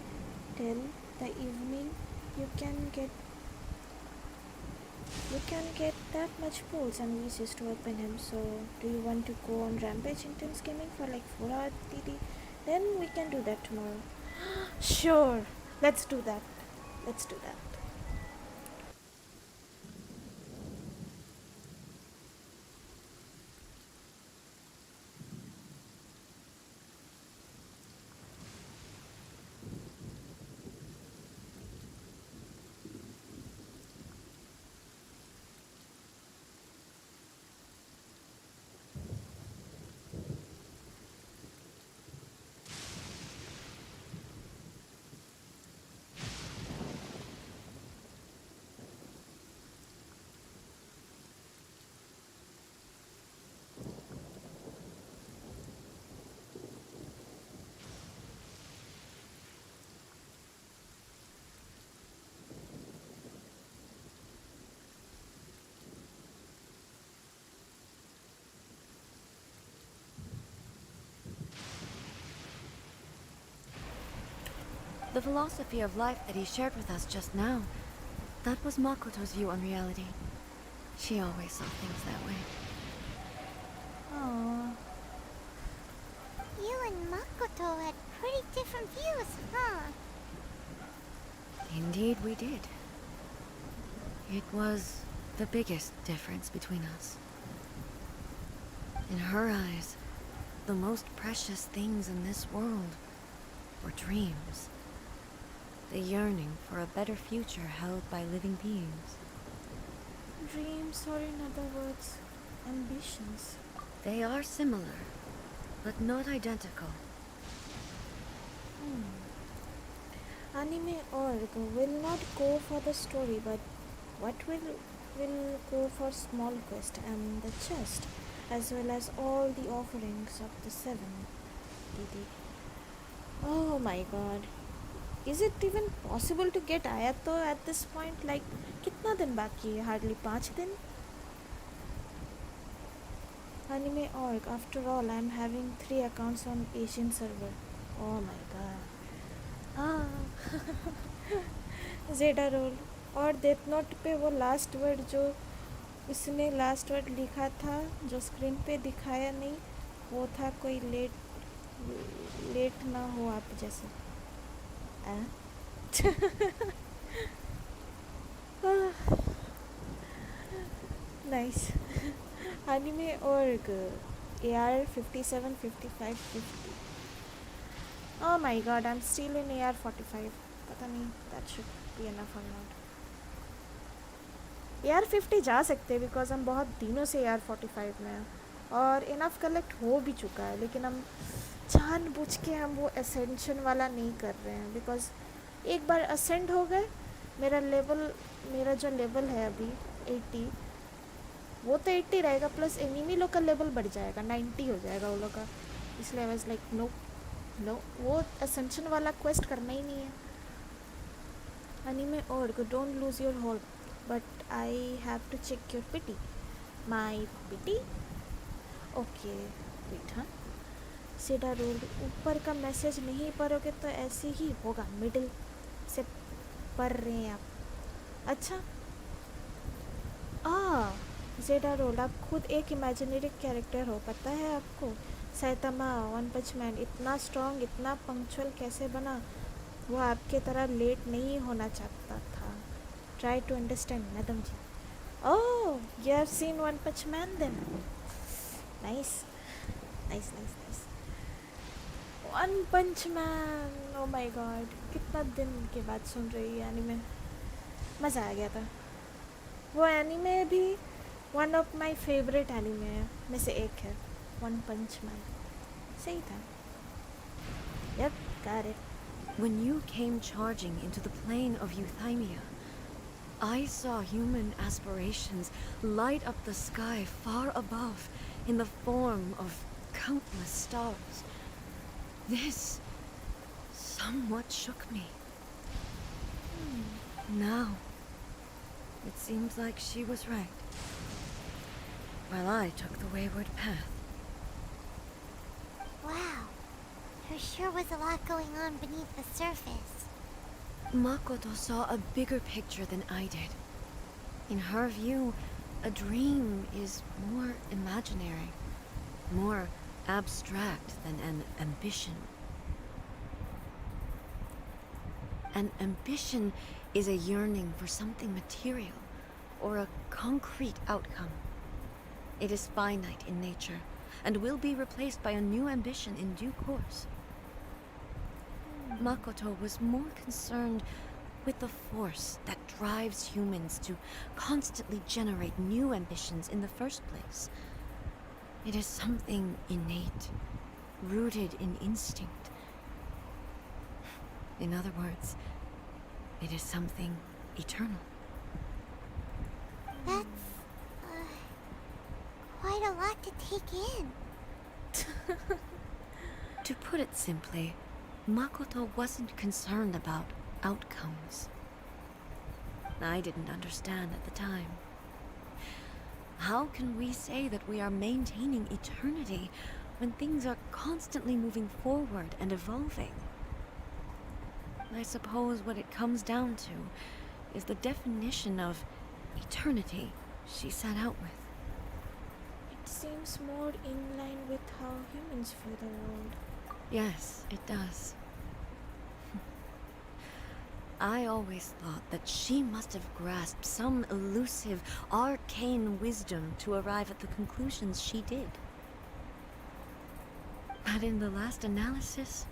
till the evening, you can get that much pulls and wishes to open him. So do you want to go on Rampage Intense Gaming for like 4 hours, Didi? Then we can do that tomorrow. Sure. Let's do that. The philosophy of life that he shared with us just now, that was Makoto's view on reality. She always saw things that way. Aww. You and Makoto had pretty different views, huh? Indeed we did. It was the biggest difference between us. In her eyes, the most precious things in this world were dreams. The yearning for a better future held by living beings. Dreams, or in other words, ambitions. They are similar, but not identical. Anime org will not go for the story, but what will go for small quest and the chest, as well as all the offerings of the 7. Didi. Oh my god. Is it even possible to get Ayato at this point? Like, कितना दिन बाकी है? Hardly 5 दिन? Anime org. After all, I'm having 3 accounts on Asian server. Oh my god. जेडा role और death note पे वो last word जो उसने लास्ट वर्ड लिखा था जो स्क्रीन पे दिखाया नहीं वो था कोई लेट ना हो आप जैसे nice anime org AR 57 55 50 oh my god I'm still in AR 45 पता नहीं that should be enough or not AR 50 जा सकते हैं बिकॉज हम बहुत दिनों से AR 45 में हैं और इनफ कलेक्ट हो भी चुका है लेकिन हम जानबूझ के हम वो असेंशन वाला नहीं कर रहे हैं बिकॉज एक बार असेंड हो गए मेरा जो लेवल है अभी 80 वो तो 80 रहेगा प्लस एनिमी लोग का लेवल बढ़ जाएगा 90 हो जाएगा वो लोग का इसलिए आई वाज लाइक नो वो असेंशन वाला क्वेस्ट करना ही नहीं है एनिमे और don't lose your hold but I have to check your pity my pity okay wait हाँ सीधा रोल ऊपर का मैसेज नहीं पढ़ोगे तो ऐसे ही होगा मिडिल से पढ़ रहे हैं आप अच्छा ज़ेडा रोल आप खुद एक इमेजिनरी कैरेक्टर हो पता है आपको सैतमा वन पंच मैन इतना स्ट्रॉन्ग इतना पंक्चुअल कैसे बना वो आपके तरह लेट नहीं होना चाहता था try to understand madam ji oh you have seen One Punch Man then nice nice nice nice One Punch Man oh my god कितना दिन के बाद सुन रही है एनीमे मज़ा आ गया था वो एनीमे भी one of my favourite anime में से एक है वन पंच मैन सही था yup got it When you came charging into the plane of Euthymia, I saw human aspirations light up the sky far above in the form of countless stars. This somewhat shook me. Now, it seems like she was right, while I took the wayward path. Wow. There sure was a lot going on beneath the surface. Makoto saw a bigger picture than I did. In her view, a dream is more imaginary, more abstract than an ambition. An ambition is a yearning for something material or a concrete outcome. It is finite in nature and will be replaced by a new ambition in due course. Makoto was more concerned with the force that drives humans to constantly generate new ambitions in the first place. It is something innate, rooted in instinct. In other words, it is something eternal. That's quite a lot to take in. To put it simply, Makoto wasn't concerned about outcomes. I didn't understand at the time. How can we say that we are maintaining eternity when things are constantly moving forward and evolving? I suppose what it comes down to is the definition of eternity she set out with. It seems more in line with how humans view the world. Yes, it does. I always thought that she must have grasped some elusive, arcane wisdom to arrive at the conclusions she did. But in the last analysis,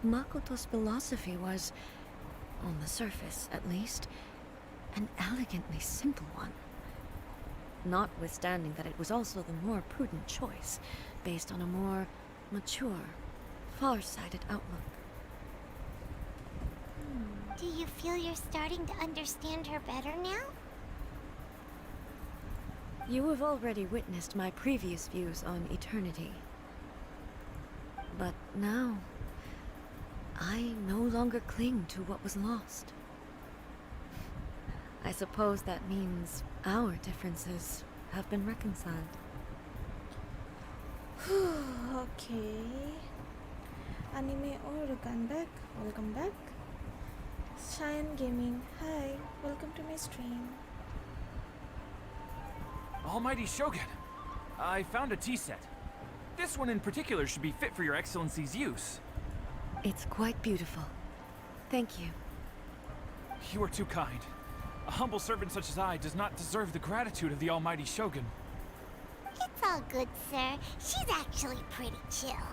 Makoto's philosophy was, on the surface at least, an elegantly simple one. Notwithstanding that it was also the more prudent choice, based on a more mature, far-sighted outlook. Do you feel you're starting to understand her better now? You have already witnessed my previous views on eternity. But now, I no longer cling to what was lost. I suppose that means our differences have been reconciled. Okay. Anime Oregon back. Welcome back. Shine Gaming. Hi. Welcome to my stream. Almighty Shogun, I found a tea set. This one in particular should be fit for your Excellency's use. It's quite beautiful. Thank you. You are too kind. A humble servant such as I does not deserve the gratitude of the Almighty Shogun. It's all good, sir. She's actually pretty chill.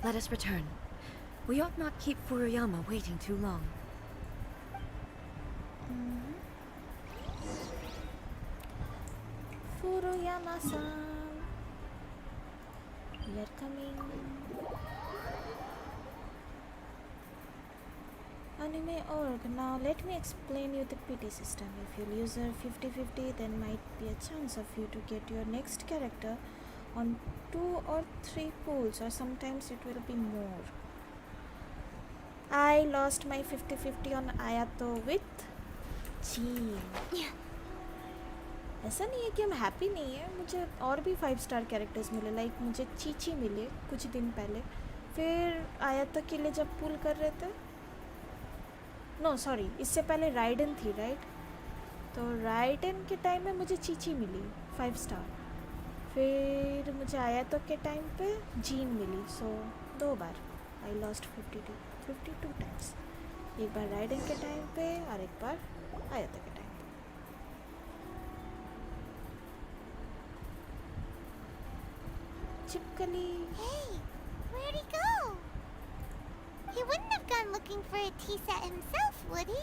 Let us return. We ought not keep Furuyama waiting too long. Furuyama-san. We are coming. Anime org. Now let me explain you the PT system. If you user 50-50, then might be a chance of you to get your next character on 2 or 3 pools, or sometimes it will be more. I lost my 50-50 on Ayato with Jean. ऐसा नहीं है कि हम happy नहीं है, मुझे और भी 5-स्टार कैरेक्टर्स मिले, लाइक मुझे चीची मिले कुछ दिन पहले, फिर आयातो के लिए जब पुल कर रहे थे, नो सॉरी इससे पहले राइडन थी राइट, तो राइडन के टाइम में मुझे चीची मिली 5 स्टार, फिर मुझे आयातो के टाइम पे जीन मिली, सो 2 बार आई लॉस्ट 52 टाइम्स, एक बार राइडन के टाइम पे और एक बार आयातो के टाइम पे. Chipkali. Hey, where'd he go? He wouldn't have gone looking for a tea set himself, would he?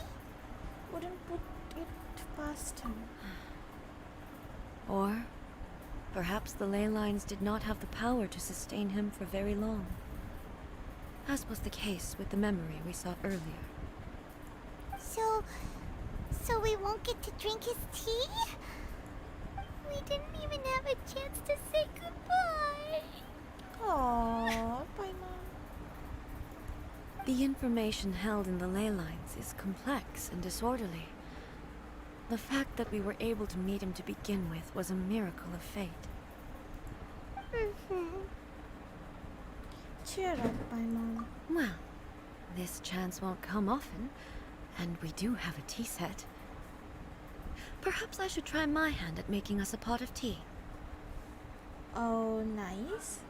Wouldn't put it past him. Or perhaps the ley lines did not have the power to sustain him for very long, as was the case with the memory we saw earlier. So we won't get to drink his tea? We didn't even have a chance to say goodbye. Aww, Paimon. The information held in the ley lines is complex and disorderly. The fact that we were able to meet him to begin with was a miracle of fate. Cheer up, Paimon. Well, this chance won't come often, and we do have a tea set. Perhaps I should try my hand at making us a pot of tea. Oh, nice.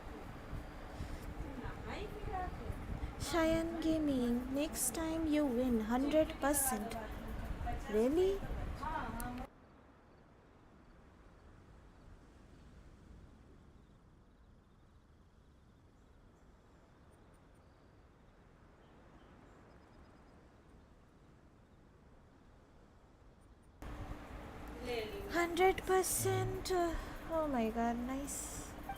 Cheyenne Gaming, next time you win 100%. Really? %. Oh my god, nice.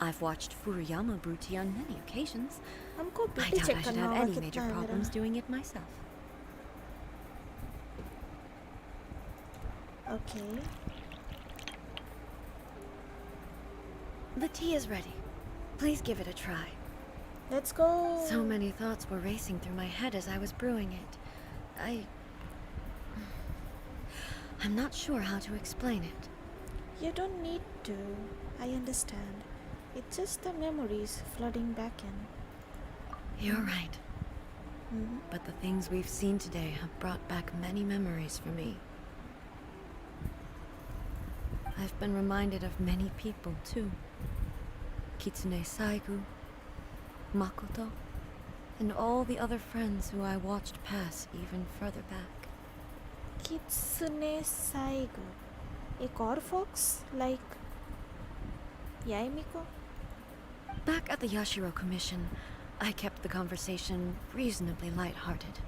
I've watched Furuyama brew tea on many occasions. हमको I PT doubt check I should करना have होगा any कितना major है मेरा. problems doing it myself. Okay. The tea is ready. Please give it a try. Let's go. So many thoughts were racing through my head as I was brewing it. I'm not sure how to explain it. You don't need to. I understand. It's just the memories flooding back in. You're right. Mhm. But the things we've seen today have brought back many memories for me. I've been reminded of many people, too. Kitsune Saigu, Makoto, and all the other friends who I watched pass even further back. Kitsune Saigu. एक और fox like Yaemiko? Back at the Yashiro Commission, I kept the conversation reasonably light-hearted.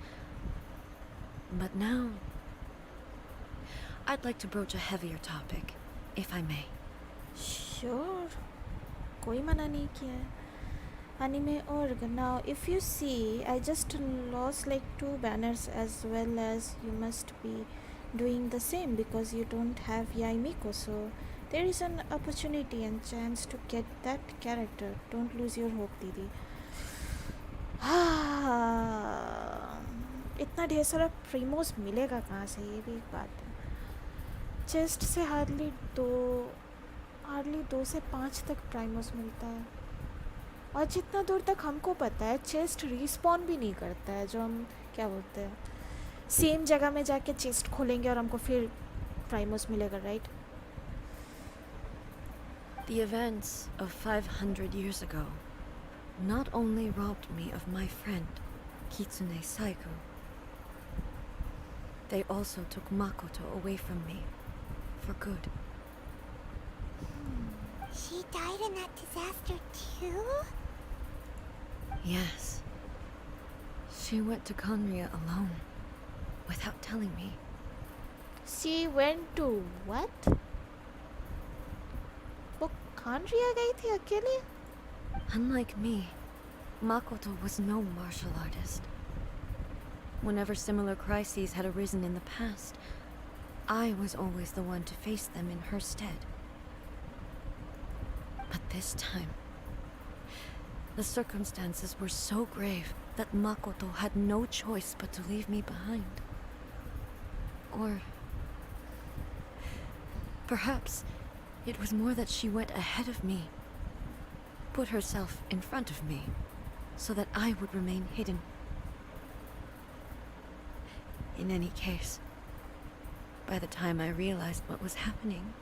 But now, I'd like to broach a heavier topic, if I may. Sure. कोई मना नहीं किया है. Anime org. Now, if you see, I just lost like 2 banners, as well as you must be doing the same because you don't have Yaimiko. So there is an opportunity and chance to get that character. Don't lose your hope, दीदी. इतना ढेर सारा प्रीमोस मिलेगा कहाँ से, ये भी एक बात है. चेस्ट से हार्डली 2 हार्डली 2 से 5 तक प्राइमस मिलता है, और जितना दूर तक हमको पता है चेस्ट रिस्पॉन भी नहीं करता है, जो हम क्या बोलते हैं सेम जगह में जाके चेस्ट खोलेंगे और हमको फिर प्राइमस मिलेगा, right? The events of 500 years ago not only robbed me of my friend, Kitsune Saigu, they also took Makoto away from me for good. She died in that disaster too? Yes. She went to Conria alone, without telling me. She went to what? वो कांड्रिया गई थी अकेले? Unlike me, Makoto was no martial artist. Whenever similar crises had arisen in the past, I was always the one to face them in her stead. But this time, the circumstances were so grave that Makoto had no choice but to leave me behind. Or perhaps it was more that she went ahead of me, put herself in front of me, so that I would remain hidden. In any case, by the time I realized what was happening...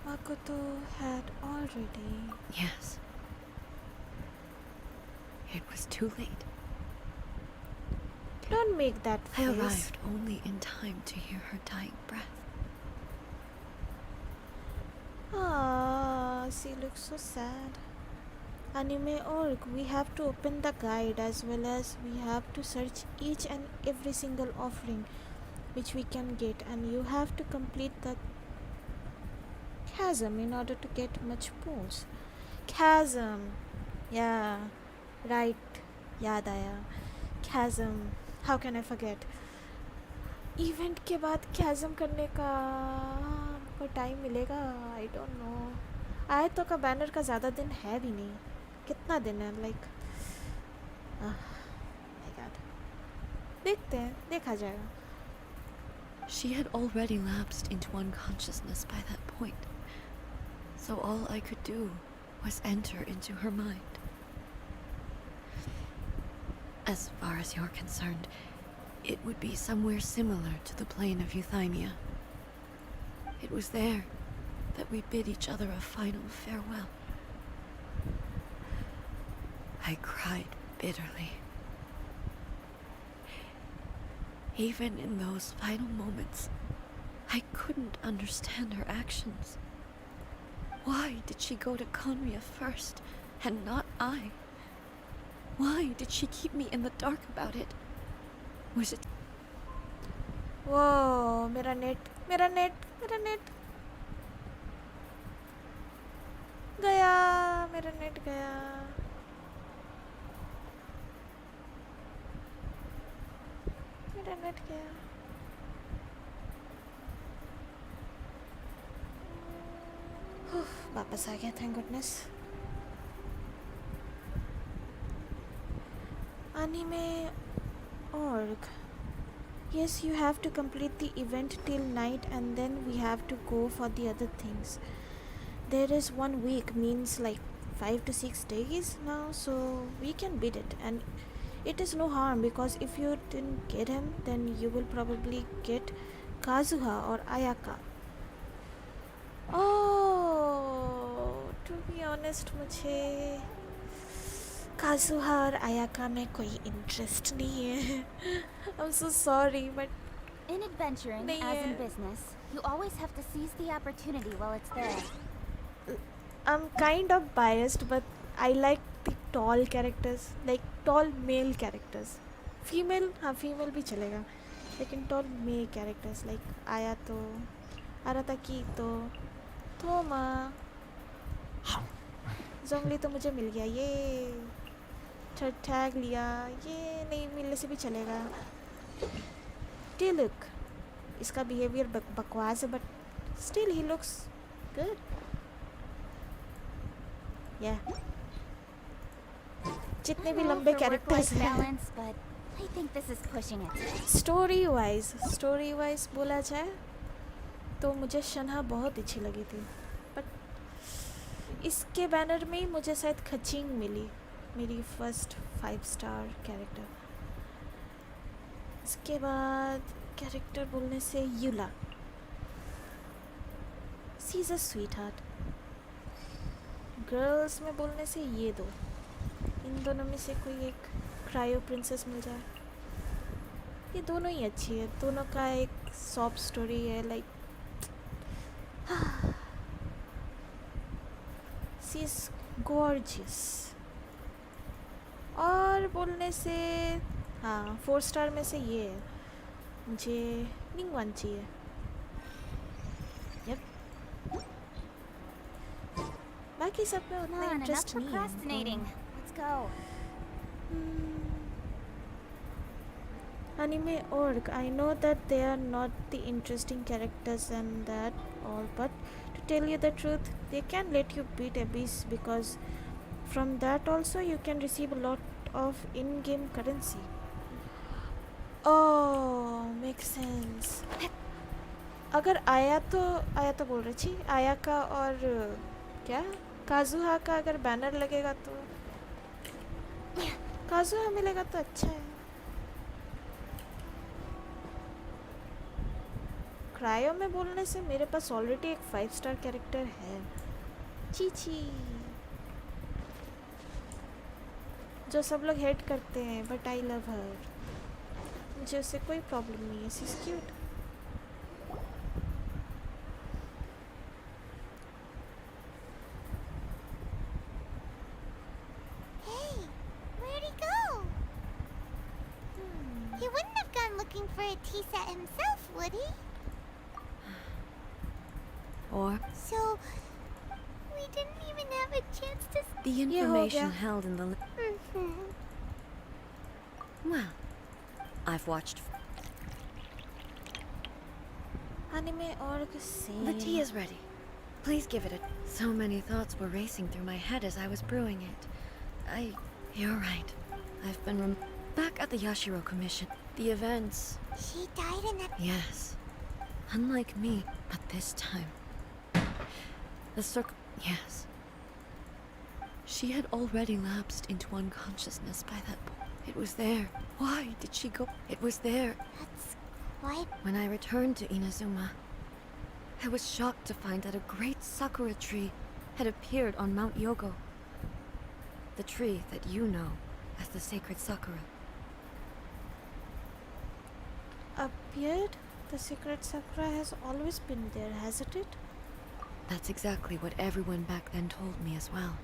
Makoto had already... Yes. It was too late. Don't make that I face. arrived only in time to hear her dying breath. Ah, she looks so sad. Anime.org, we have to open the guide as well as we have to search each and every single offering which we can get, and you have to complete the chasm in order to get much points. Chasm. Yeah, right. याद आया. Chasm. How can I forget? Event के बाद chasm करने का हमको time मिलेगा? I don't know. आयतों का बैनर का ज़्यादा दिन है भी नहीं. कितना दिन है? Like my God. देखते हैं, देखा जाएगा. She had already lapsed into unconsciousness by that point, so all I could do was enter into her mind. As far as you're concerned, it would be somewhere similar to the plane of Euthymia. It was there that we bid each other a final farewell. I cried bitterly. Even in those final moments, I couldn't understand her actions. Why did she go to Conria first, and not I? Why did she keep me in the dark about it? Was it... Whoa, मेरा net गया, मेरा net गया. मेरा net गया. वापस आ गया, thank goodness. Anime.org. Yes, you have to complete the event till night and then we have to go for the other things. There is 1 week, means like 5 to 6 days now, so we can beat it. And it is no harm because if you didn't get him, then you will probably get Kazuha or Ayaka. Oh, to be honest, मुझे काजुहा और आयाका में कोई interest नहीं है. I'm so sorry, but In adventuring, नहीं as in है. business, you always have to seize the opportunity while it's there. I'm kind of biased, but I like the tall characters, like tall male characters. Female, हाँ female भी चलेगा, लेकिन tall male characters like Ayato, Arataki, Thoma, जोंगली तो मुझे मिल गया. ये third tag लिया, ये नहीं मिलने से भी चलेगा. लुक, इसका बिहेवियर बकवास है, but still he looks good. या जितने भी लंबे कैरेक्टर्स हैं, balance, but I think this is pushing it. Story wise बोला जाए तो मुझे शन्हा बहुत अच्छी लगी थी, बट इसके बैनर में ही मुझे शायद खचिंग मिली, मेरी फर्स्ट 5 स्टार कैरेक्टर। इसके बाद कैरेक्टर बोलने से यूला, she is a sweetheart. Girls में बोलने से ये दो, इन दोनों में से कोई एक क्रायो प्रिंसेस मिल जाए। ये दोनों ही अच्छी है, दोनों का एक सॉफ्ट स्टोरी है, लाइक शी इज गॉर्जियस। और बोलने से हाँ 4 स्टार में से ये है, मुझे निंगवान चाहिए। यप, बाकी सब में उतना Come on, enough इंटरेस्ट नहीं है। procrastinating. Let's go. Anime org, I know that they are not the interesting characters and that all, but to tell you the truth, they can let you beat Abyss because from that also you can receive a lot of in-game currency. Oh, makes sense. अगर आया तो बोल रही थी, आया का और क्या काजुहा का अगर बैनर लगेगा तो काजुहा मिलेगा तो अच्छा है। क्रायो में बोलने से मेरे पास ऑलरेडी एक 5 स्टार कैरेक्टर है, चीची, जो सब लोग हेट करते हैं, बट आई लव हर। मुझे उससे कोई प्रॉब्लम नहीं है, she is cute. Hey, where'd he go? He wouldn't have gone looking for a tea set himself, would he? Or So, we didn't even have a chance to... the information held in the... Mhm. Well, I've watched... Anime org से The tea is ready. Please give it a... So many thoughts were racing through my head as I was brewing it. You're right. I've been back at the Yashiro Commission. The events... She died in that... Yes. Unlike me, but this time... Yes. She had already lapsed into unconsciousness by that point. It was there. Why did she go? It was there. That's quite... When I returned to Inazuma, I was shocked to find that a great sakura tree had appeared on Mount Yogo. The tree that you know as the sacred sakura. appeared? The secret sakura has always been there, hasn't it? That's exactly what everyone back then told me as well.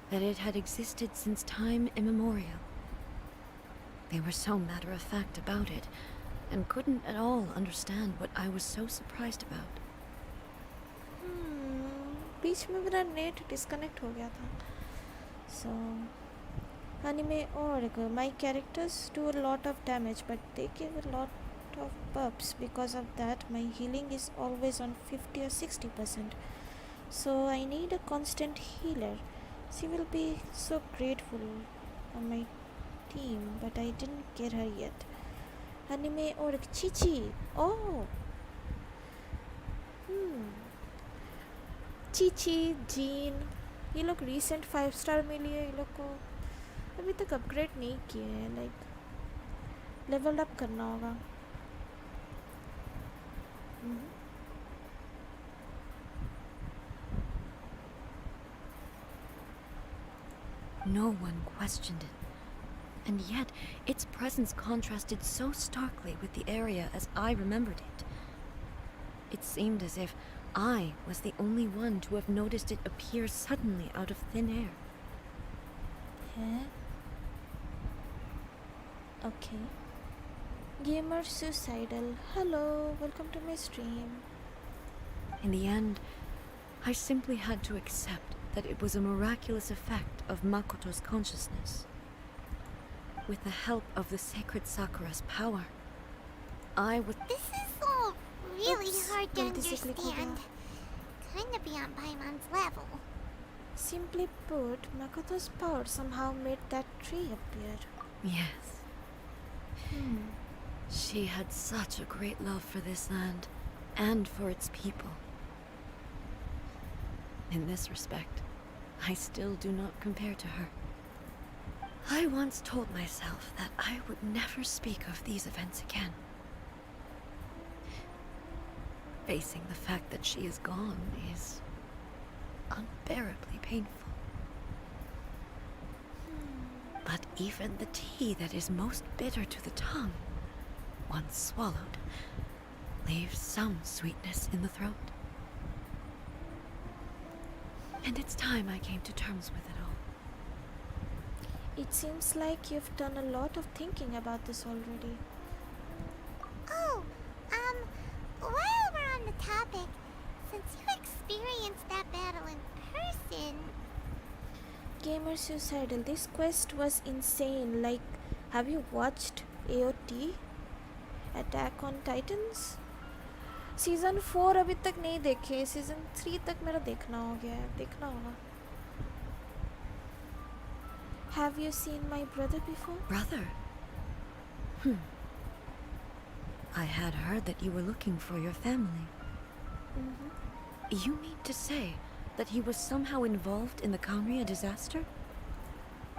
That it had existed since time immemorial. They were so matter-of-fact about it, and couldn't at all understand what I was so surprised about. बीच में मेरा net disconnect हो गया था. So, anime org, my characters do a lot of damage, but they give a lot of buffs. Because of that, my healing is always on 50 or 60%. So I need a constant healer. She will be so grateful on my team, but I didn't get her yet. Anime org, Chichi. Oh. Chichi, gene, ये लोग recent 5 star मिली है. ये लोग को अभी तक upgrade नहीं किए हैं. लाइक लेवल अप करना होगा. No one questioned it. And yet, its presence contrasted so starkly with the area as I remembered it. It seemed as if I was the only one to have noticed it appear suddenly out of thin air. Huh? Okay. Gamer Suicidal. Hello, welcome to my stream. In the end, I simply had to accept that it was a miraculous effect of Makoto's consciousness. With the help of the sacred Sakura's power, I was... This is all really Oops, hard to गलती से click हो गया. understand. Kinda beyond Paimon's level. Simply put, Makoto's power somehow made that tree appear. Yes. She had such a great love for this land, and for its people. In this respect, I still do not compare to her. I once told myself that I would never speak of these events again. Facing the fact that she is gone is unbearably painful. But even the tea that is most bitter to the tongue, once swallowed, leaves some sweetness in the throat. And it's time I came to terms with it all. It seems like you've done a lot of thinking about this already. Oh, while we're on the topic, since you experienced that battle in person... Gamer Suicidal, this quest was insane. Like, have you watched AOT? Attack on Titans? Season 4 अभी तक नहीं देखे, season 3 तक मेरा देखना हो गया है, देखना होगा. Have you seen my brother before? Brother? I had heard that you were looking for your family. You mean to say that he was somehow involved in the Kanria disaster?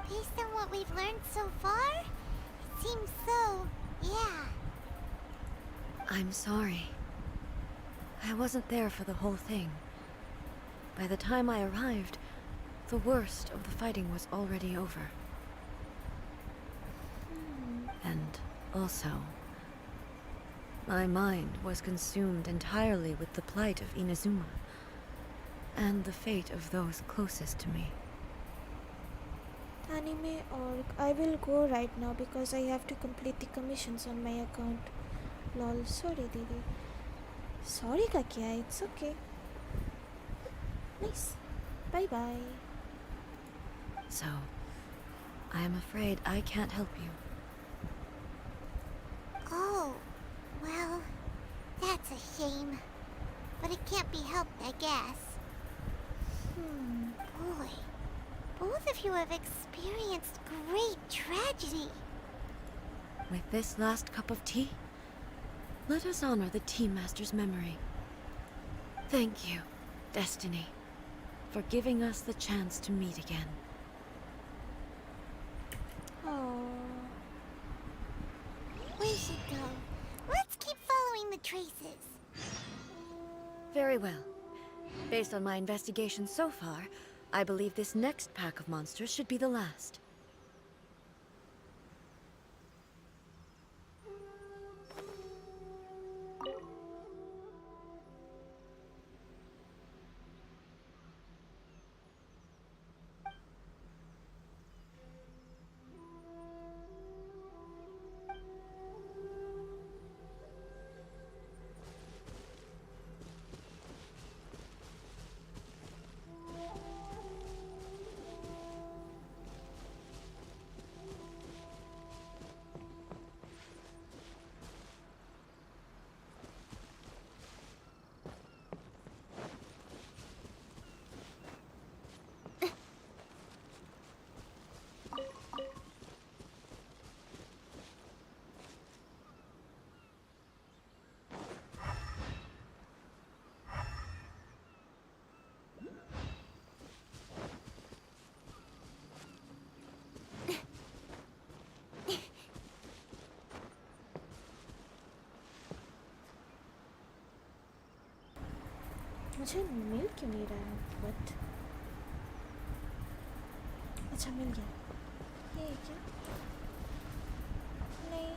Based on what we've learned so far, it seems so, yeah. I'm sorry. I wasn't there for the whole thing. By the time I arrived, the worst of the fighting was already over. And also, my mind was consumed entirely with the plight of Inazuma and the fate of those closest to me. Anime org. I will go right now because I have to complete the commissions on my account. Lol, sorry Didi. Sorry का क्या है? It's okay. Nice. Bye bye. So, I am afraid I can't help you. Oh, well, that's a shame. But it can't be helped, I guess. Boy, both of you have experienced great tragedy. With this last cup of tea, let us honor the Tea Master's memory. Thank you, Destiny, for giving us the chance to meet again. Oh. We should go. Let's keep following the traces. Very well. Based on my investigation so far, I believe this next pack of monsters should be the last. मुझे मिल क्यों नहीं रहा है? But अच्छा मिल गया. ये क्या? नहीं.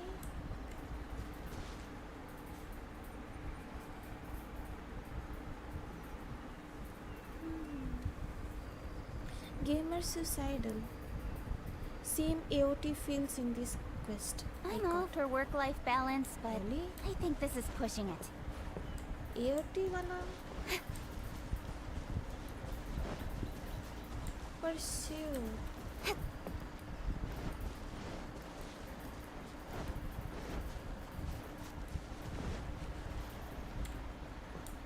Gamer Suicidal. Same AOT feels in this quest. I'm all for work-life balance, but Really? I think this is pushing it. AOT वाला pursue.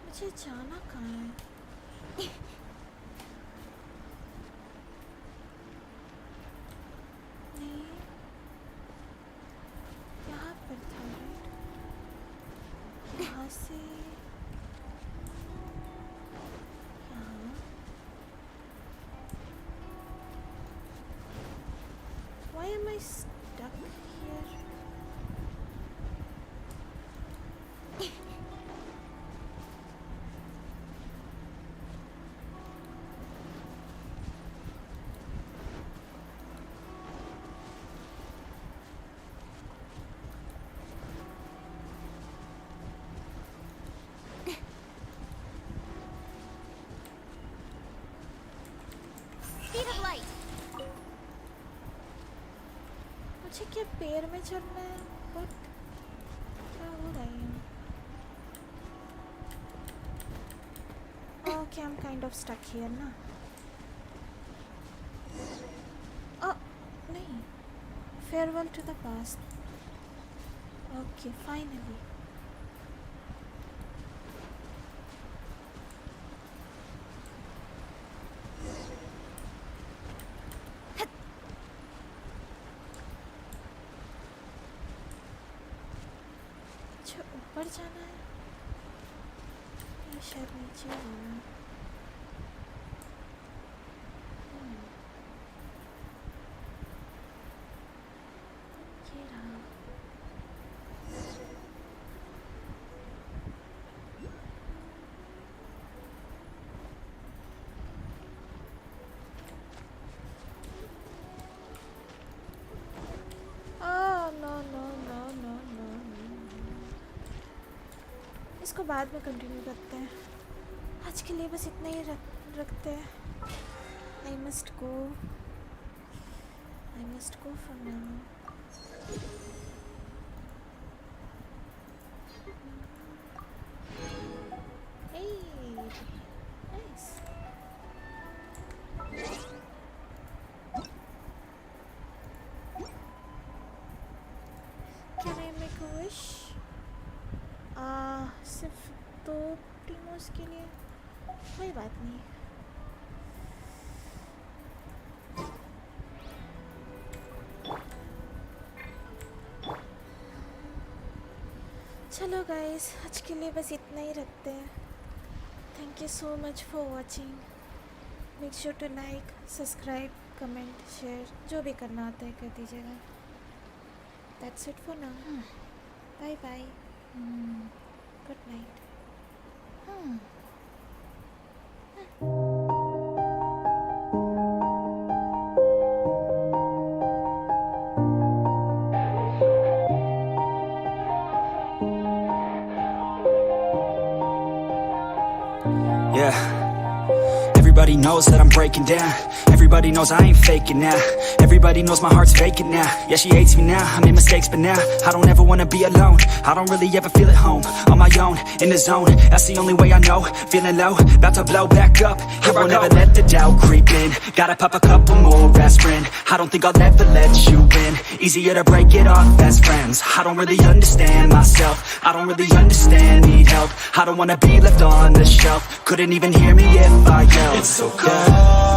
मुझे जाना कहाँ है? नहीं, यहाँ पर था राइट? यहाँ से यहाँ मुझे क्या पैर में चढ़ना है? What? क्या हो रहा है? Okay, I'm kind of stuck here ना. Oh, नहीं. Farewell to the past. Okay, finally. अच्छा ऊपर जाना है. ये शायद नीचे होगा. ये रहा. इसको बाद में कंटिन्यू करते हैं. आज के लिए बस इतना ही रखते हैं. I must go for now. Nice. Can I make a wish? सिर्फ 2 टीमों के लिए. कोई बात नहीं. चलो गाइस, आज के लिए बस इतना ही रखते हैं. Thank you so much for watching. Make sure to like, subscribe, comment, share, जो भी करना होता है कर दीजिएगा. That's it for now. Bye bye. Good night. Yeah. Everybody knows that I'm breaking down. Everybody knows I ain't faking now. Everybody knows my heart's vacant now. Yeah, she hates me now, I made mistakes but now I don't ever wanna be alone. I don't really ever feel at home. On my own, in the zone, that's the only way I know. Feeling low, about to blow back up. Here I won't ever let the doubt creep in. Gotta pop a couple more aspirin. I don't think I'll ever let you in. Easier to break it off best friends. I don't really understand myself. I don't really understand, need help. I don't wanna be left on the shelf. Couldn't even hear me if I yelled. It's so cold